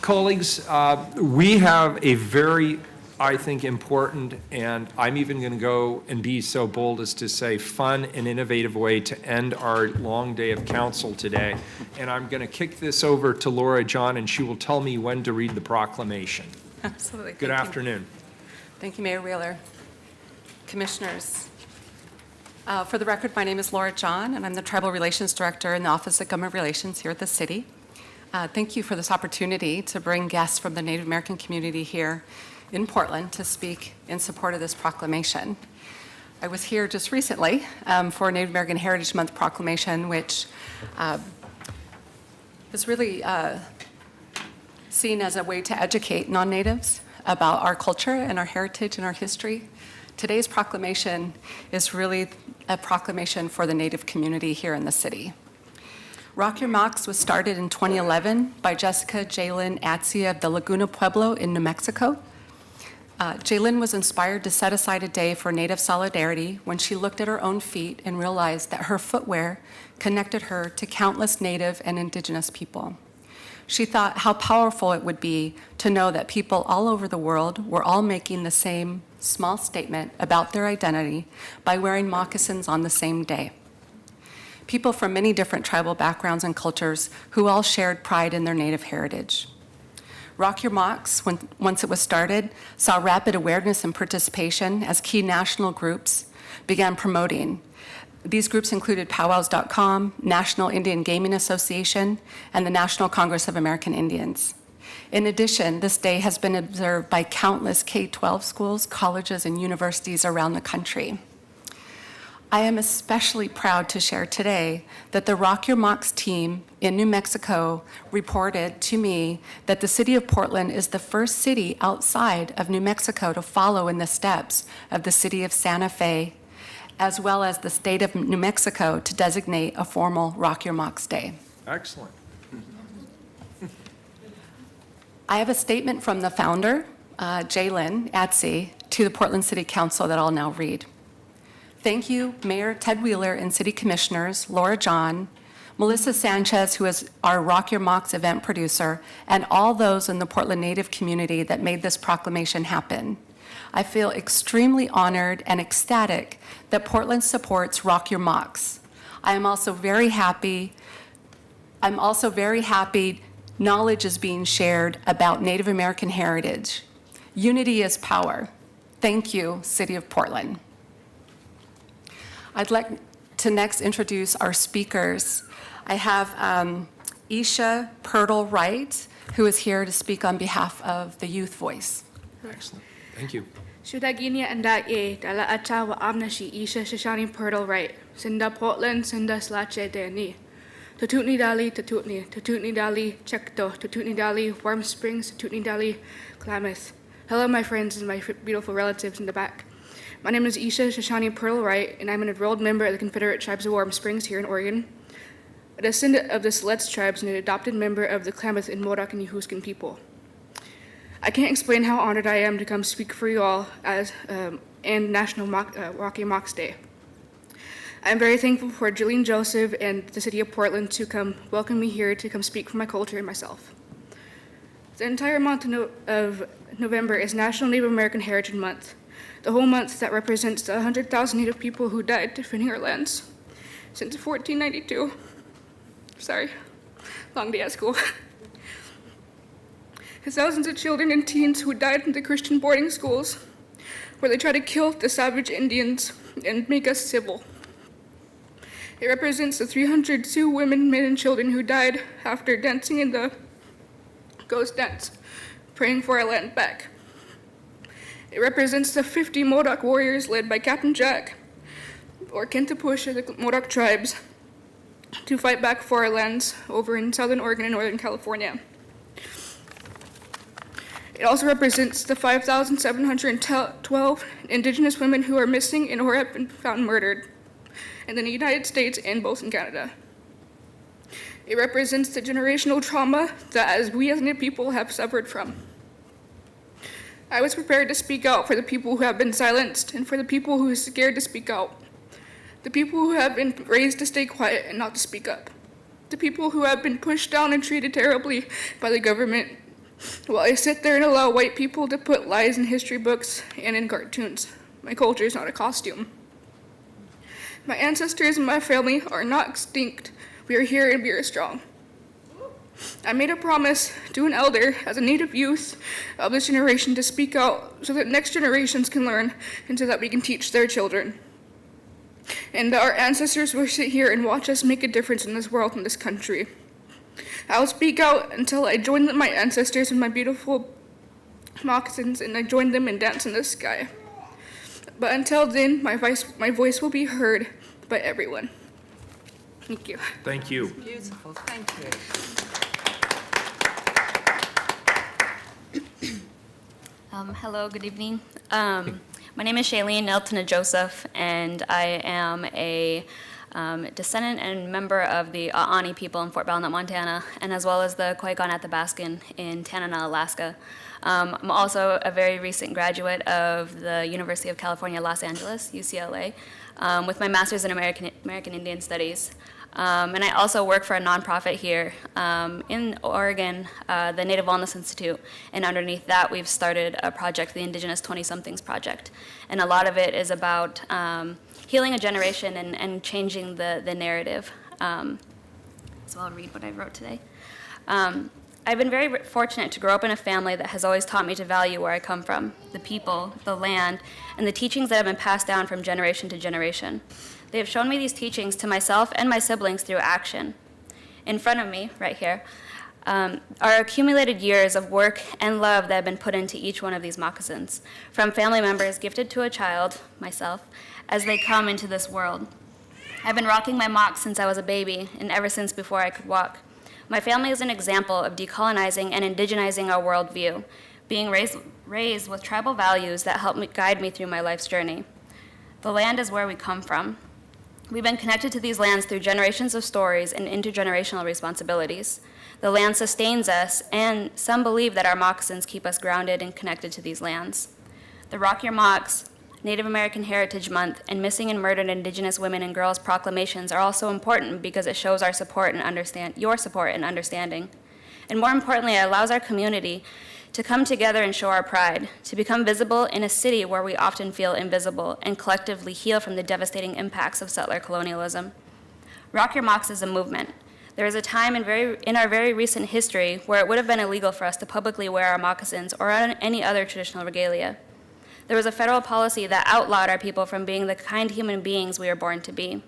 Colleagues, we have a very, I think, important, and I'm even going to go and be so bold as to say fun and innovative way to end our long day of council today. And I'm going to kick this over to Laura John, and she will tell me when to read the proclamation. Absolutely. Good afternoon. Thank you, Mayor Wheeler. Commissioners, for the record, my name is Laura John, and I'm the Tribal Relations Director in the Office of Government Relations here at the city. Thank you for this opportunity to bring guests from the Native American community here in Portland to speak in support of this proclamation. I was here just recently for Native American Heritage Month proclamation, which is really seen as a way to educate non-natives about our culture and our heritage and our history. Today's proclamation is really a proclamation for the Native community here in the city. Rock Your Mocks was started in 2011 by Jessica Jalen Atzia of the Laguna Pueblo in New Mexico. Jalen was inspired to set aside a day for Native solidarity when she looked at her own feet and realized that her footwear connected her to countless Native and Indigenous people. She thought how powerful it would be to know that people all over the world were all making the same small statement about their identity by wearing moccasins on the same day. People from many different tribal backgrounds and cultures who all shared pride in their Native heritage. Rock Your Mocks, once it was started, saw rapid awareness and participation as key national groups began promoting. These groups included powwows.com, National Indian Gaming Association, and the National Congress of American Indians. In addition, this day has been observed by countless K-12 schools, colleges, and universities around the country. I am especially proud to share today that the Rock Your Mocks team in New Mexico reported to me that the city of Portland is the first city outside of New Mexico to follow in the steps of the city of Santa Fe, as well as the state of New Mexico to designate a formal Rock Your Mocks Day. Excellent. I have a statement from the founder Jalen Atsey to the Portland City Council that I'll now read. Thank you, Mayor Ted Wheeler and City Commissioners Laura John, Melissa Sanchez, who is our Rock Your Mocks event producer, and all those in the Portland Native community that made this proclamation happen. I feel extremely honored and ecstatic that Portland supports Rock Your Mocks. I'm also very happy knowledge is being shared about Native American heritage. Unity is power. Thank you, City of Portland. I'd like to next introduce our speakers. I have Isha Purtle Wright, who is here to speak on behalf of the Youth Voice. Excellent. Thank you. Shudaginia and that ye, Dala Acha wa Amnashi Isha Shashani Purtle Wright, Sinda Portland, Sinda Slache Deni. Tututni Dali, Tututni Dali, Chekto, Tututni Dali, Warm Springs, Tututni Dali, Klamath. Hello, my friends and my beautiful relatives in the back. My name is Isha Shashani Purtle Wright, and I'm an enrolled member of the Confederate Tribes of Warm Springs here in Oregon, a descendant of the Siletz tribes and an adopted member of the Klamath and Modoc and Yehuskin people. I can't explain how honored I am to come speak for you all and National Rock Your Mocks Day. I'm very thankful for Jillian Joseph and the City of Portland to come welcome me here to come speak for my culture and myself. The entire month of November is National Native American Heritage Month, the whole month that represents the 100,000 Native people who died defending our lands since 1492. Sorry, long day at school. Thousands of children and teens who died in the Christian boarding schools where they tried to kill the savage Indians and make us civil. It represents the 302 women, men, and children who died after dancing in the ghost dance, praying for our land back. It represents the 50 Modoc warriors led by Captain Jack, or Kentapusha, the Modoc tribes, to fight back for our lands over in southern Oregon and northern California. It also represents the 5,712 indigenous women who are missing and or have been found murdered in the United States and both in Canada. It represents the generational trauma that we as Native people have suffered from. I was prepared to speak out for the people who have been silenced and for the people who are scared to speak out. The people who have been raised to stay quiet and not to speak up. The people who have been pushed down and treated terribly by the government while I sit there and allow white people to put lies in history books and in cartoons. My culture is not a costume. My ancestors and my family are not extinct. We are here and we are strong. I made a promise to an elder as a Native youth of this generation to speak out so that next generations can learn and so that we can teach their children. And that our ancestors will sit here and watch us make a difference in this world and this country. I will speak out until I join my ancestors in my beautiful moccasins and I join them and dance in the sky. But until then, my voice will be heard by everyone. Thank you. Thank you. Beautiful, thank you. Hello, good evening. My name is Shailene Neltona Joseph, and I am a descendant and member of the Aani people in Fort Belknap, Montana, and as well as the Koyukon Athabaskan in Tanana, Alaska. I'm also a very recent graduate of the University of California, Los Angeles, UCLA, with my master's in American Indian Studies. And I also work for a nonprofit here in Oregon, the Native Wellness Institute, and underneath that we've started a project, the Indigenous 20-somethings Project. And a lot of it is about healing a generation and changing the narrative. So I'll read what I wrote today. I've been very fortunate to grow up in a family that has always taught me to value where I come from, the people, the land, and the teachings that have been passed down from generation to generation. They have shown me these teachings to myself and my siblings through action. In front of me, right here, are accumulated years of work and love that have been put into each one of these moccasins, from family members gifted to a child, myself, as they come into this world. I've been rocking my mocks since I was a baby, and ever since before I could walk. My family is an example of decolonizing and indigenizing our worldview, being raised with tribal values that help guide me through my life's journey. The land is where we come from. We've been connected to these lands through generations of stories and intergenerational responsibilities. The land sustains us, and some believe that our moccasins keep us grounded and connected to these lands. The Rock Your Mocks, Native American Heritage Month, and Missing and Murdered Indigenous Women and Girls proclamations are also important because it shows our support and your support and understanding. And more importantly, it allows our community to come together and show our pride, to become visible in a city where we often feel invisible, and collectively heal from the devastating impacts of settler colonialism. Rock Your Mocks is a movement. There is a time in our very recent history where it would have been illegal for us to publicly wear our moccasins or any other traditional regalia. There was a federal policy that outlawed our people from being the kind human beings we were born to be.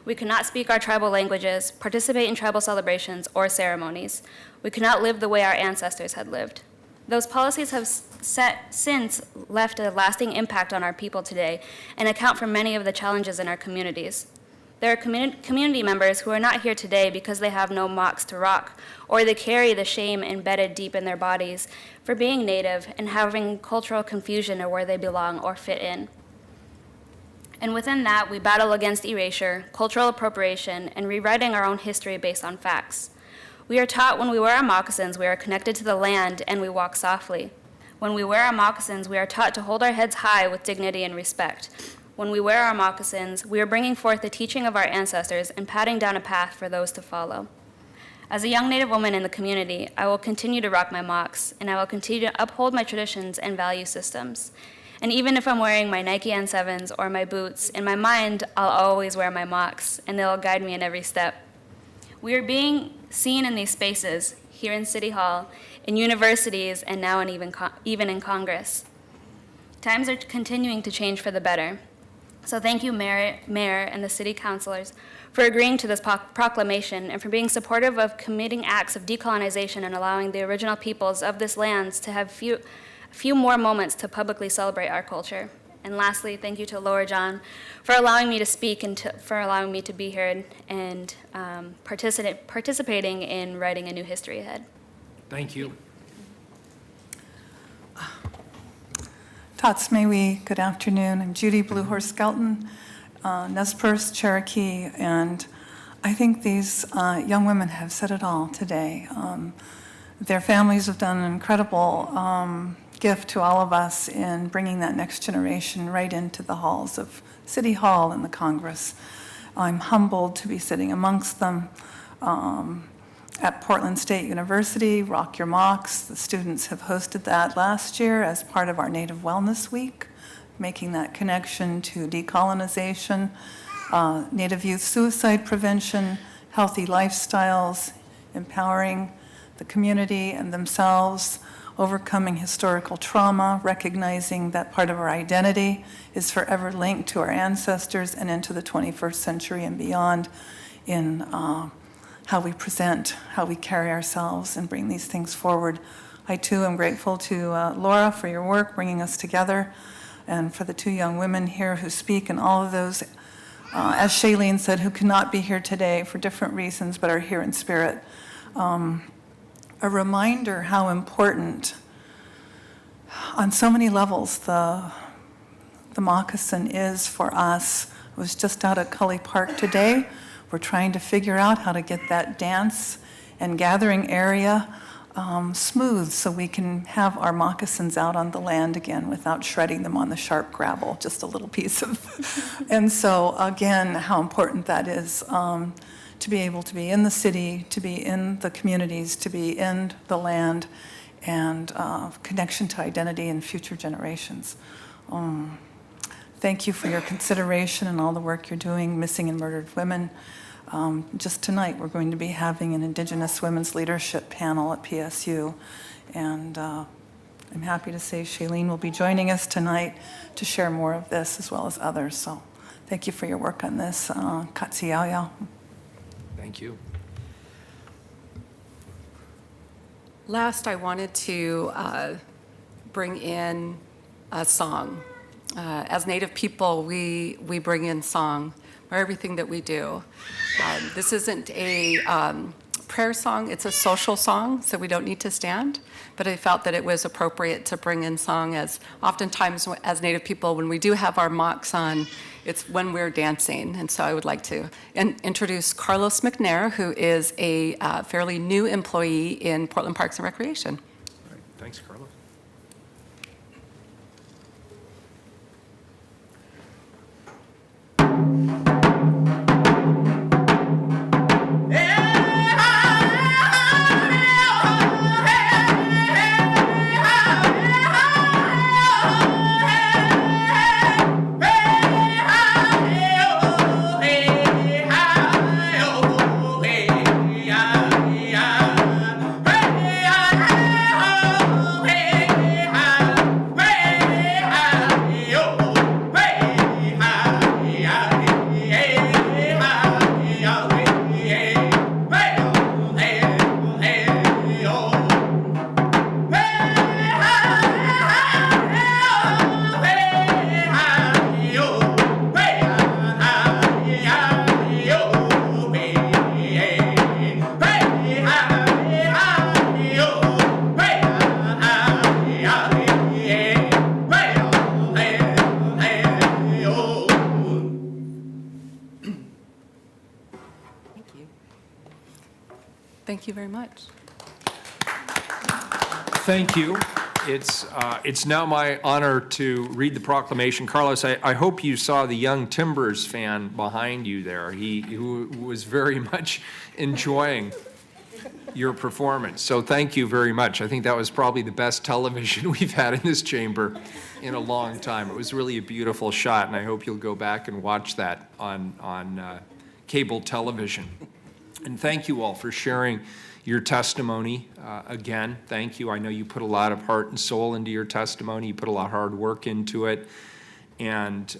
We could not speak our tribal languages, participate in tribal celebrations or ceremonies. We could not live the way our ancestors had lived. Those policies have since left a lasting impact on our people today and account for many of the challenges in our communities. There are community members who are not here today because they have no mocks to rock, or they carry the shame embedded deep in their bodies for being Native and having cultural confusion of where they belong or fit in. And within that, we battle against erasure, cultural appropriation, and rewriting our own history based on facts. We are taught when we wear our moccasins, we are connected to the land and we walk softly. When we wear our moccasins, we are taught to hold our heads high with dignity and respect. When we wear our moccasins, we are bringing forth the teaching of our ancestors and patting down a path for those to follow. As a young Native woman in the community, I will continue to rock my mocks, and I will continue to uphold my traditions and value systems. And even if I'm wearing my Nike N7s or my boots, in my mind, I'll always wear my mocks, and they'll guide me in every step. We are being seen in these spaces, here in City Hall, in universities, and now even in Congress. Times are continuing to change for the better. So thank you, Mayor and the city councilors, for agreeing to this proclamation and for being supportive of committing acts of decolonization and allowing the original peoples of this lands to have a few more moments to publicly celebrate our culture. And lastly, thank you to Laura John for allowing me to speak and for allowing me to be here and participating in writing a new history ahead. Thank you. Tatsmewi, good afternoon. I'm Judy Bluehorse Skelton, Nez Perce, Cherokee, and I think these young women have said it all today. Their families have done an incredible gift to all of us in bringing that next generation right into the halls of City Hall and the Congress. I'm humbled to be sitting amongst them. At Portland State University, Rock Your Mocks, the students have hosted that last year as part of our Native Wellness Week, making that connection to decolonization, Native youth suicide prevention, healthy lifestyles, empowering the community and themselves, overcoming historical trauma, recognizing that part of our identity is forever linked to our ancestors and into the 21st century and beyond in how we present, how we carry ourselves and bring these things forward. I too am grateful to Laura for your work bringing us together and for the two young women here who speak and all of those, as Shailene said, who cannot be here today for different reasons but are here in spirit. A reminder how important on so many levels the moccasin is for us. I was just out at Cully Park today. We're trying to figure out how to get that dance and gathering area smooth so we can have our moccasins out on the land again without shredding them on the sharp gravel, just a little piece of. And so again, how important that is to be able to be in the city, to be in the communities, to be in the land, and connection to identity and future generations. Thank you for your consideration and all the work you're doing, missing and murdered women. Just tonight, we're going to be having an Indigenous Women's Leadership panel at PSU, and I'm happy to say Shailene will be joining us tonight to share more of this as well as others. So thank you for your work on this. Katsiyaaya. Thank you. Last, I wanted to bring in a song. As Native people, we bring in song for everything that we do. This isn't a prayer song. It's a social song, so we don't need to stand. But I felt that it was appropriate to bring in song, as oftentimes as Native people, when we do have our mocks on, it's when we're dancing. And so I would like to introduce Carlos McNair, who is a fairly new employee in Portland Parks and Recreation. All right, thanks, Carlos. Thank you very much. Thank you. It's now my honor to read the proclamation. Carlos, I hope you saw the young Timbers fan behind you there. He was very much enjoying your performance. So thank you very much. I think that was probably the best television we've had in this chamber in a long time. It was really a beautiful shot, and I hope you'll go back and watch that on cable television. And thank you all for sharing your testimony. Again, thank you. I know you put a lot of heart and soul into your testimony. You put a lot of hard work into it. And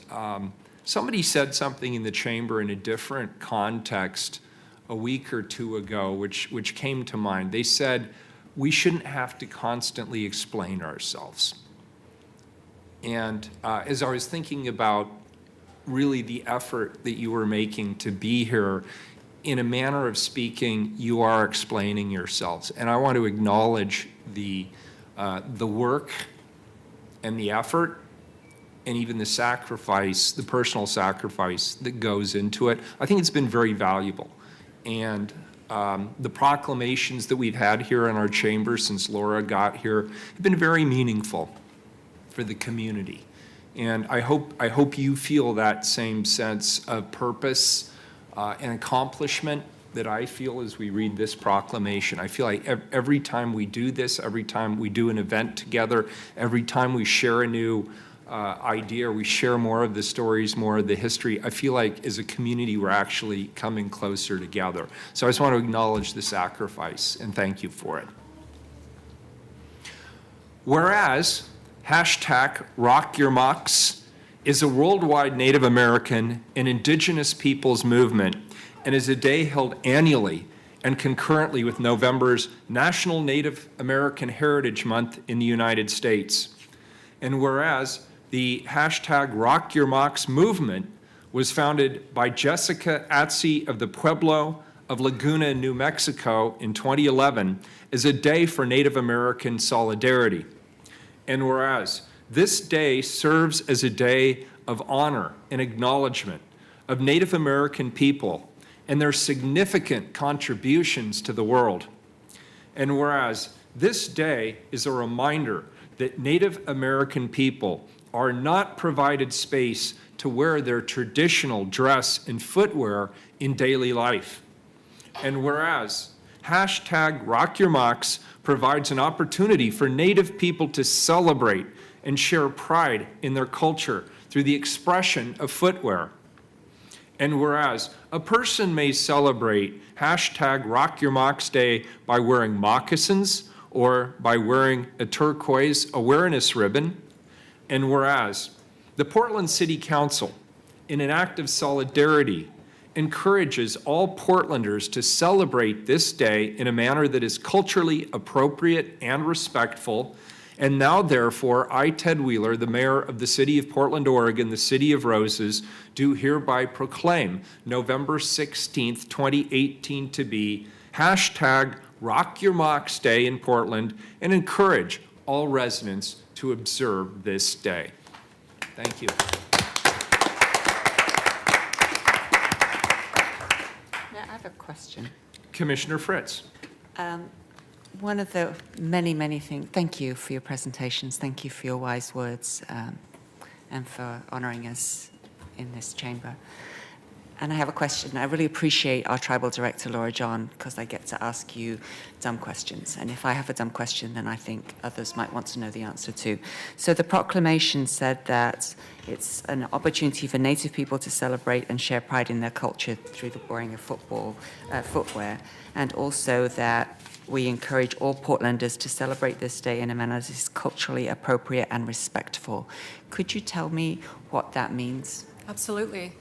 somebody said something in the chamber in a different context a week or two ago, which came to mind. They said, we shouldn't have to constantly explain ourselves. And as I was thinking about really the effort that you were making to be here, in a manner of speaking, you are explaining yourselves. And I want to acknowledge the work and the effort and even the sacrifice, the personal sacrifice that goes into it. I think it's been very valuable. And the proclamations that we've had here in our chamber since Laura got here have been very meaningful for the community. And I hope you feel that same sense of purpose and accomplishment that I feel as we read this proclamation. I feel like every time we do this, every time we do an event together, every time we share a new idea, or we share more of the stories, more of the history, I feel like as a community we're actually coming closer together. So I just want to acknowledge the sacrifice and thank you for it. Whereas #RockYourMocks is a worldwide Native American and Indigenous peoples movement and is a day held annually and concurrently with November's National Native American Heritage Month in the United States. And whereas the #RockYourMocks movement was founded by Jessica Atze of the Pueblo of Laguna, New Mexico in 2011 as a day for Native American solidarity. And whereas this day serves as a day of honor and acknowledgement of Native American people and their significant contributions to the world. And whereas this day is a reminder that Native American people are not provided space to wear their traditional dress and footwear in daily life. And whereas #RockYourMocks provides an opportunity for Native people to celebrate and share pride in their culture through the expression of footwear. And whereas a person may celebrate #RockYourMocks Day by wearing moccasins or by wearing a turquoise awareness ribbon, and whereas the Portland City Council, in an act of solidarity, encourages all Portlanders to celebrate this day in a manner that is culturally appropriate and respectful. And now, therefore, I, Ted Wheeler, the mayor of the city of Portland, Oregon, the City of Roses, do hereby proclaim November 16th, 2018 to be Rock Your Mocs Day in Portland, and encourage all residents to observe this day. Thank you. I have a question. Commissioner Fritz. One of the many, many things, thank you for your presentations. Thank you for your wise words and for honoring us in this chamber. And I have a question. I really appreciate our tribal director, Laura John, because I get to ask you dumb questions. And if I have a dumb question, then I think others might want to know the answer too. So the proclamation said that it's an opportunity for Native people to celebrate and share pride in their culture through the wearing of footwear, and also that we encourage all Portlanders to celebrate this day in a manner that is culturally appropriate and respectful. Could you tell me what that means? Absolutely.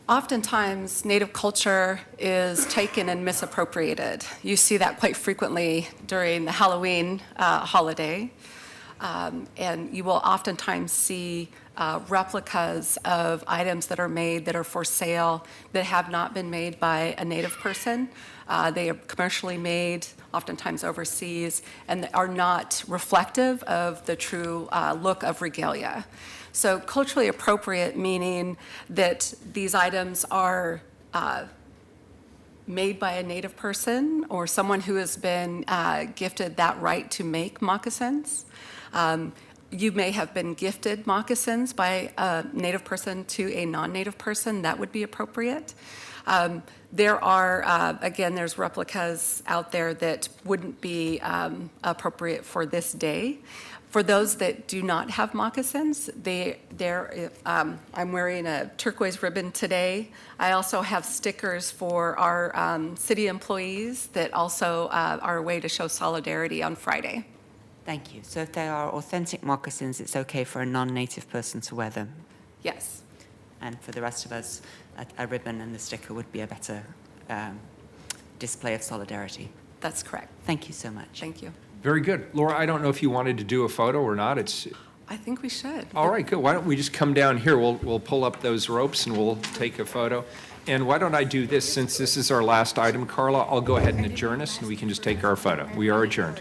Oftentimes, Native culture is taken and misappropriated. You see that quite frequently during the Halloween holiday. And you will oftentimes see replicas of items that are made that are for sale that have not been made by a Native person. They are commercially made, oftentimes overseas, and are not reflective of the true look of regalia. So culturally appropriate, meaning that these items are made by a Native person or someone who has been gifted that right to make moccasins. You may have been gifted moccasins by a Native person to a non-Native person. That would be appropriate. There are, again, there's replicas out there that wouldn't be appropriate for this day. For those that do not have moccasins, I'm wearing a turquoise ribbon today. I also have stickers for our city employees that also are a way to show solidarity on Friday. Thank you. So if they are authentic moccasins, it's okay for a non-Native person to wear them? Yes. And for the rest of us, a ribbon and the sticker would be a better display of solidarity. That's correct. Thank you so much. Thank you. Very good. Laura, I don't know if you wanted to do a photo or not. I think we should. All right, good. Why don't we just come down here? We'll pull up those ropes and we'll take a photo. And why don't I do this, since this is our last item, Carla, I'll go ahead and adjourn us and we can just take our photo. We are adjourned.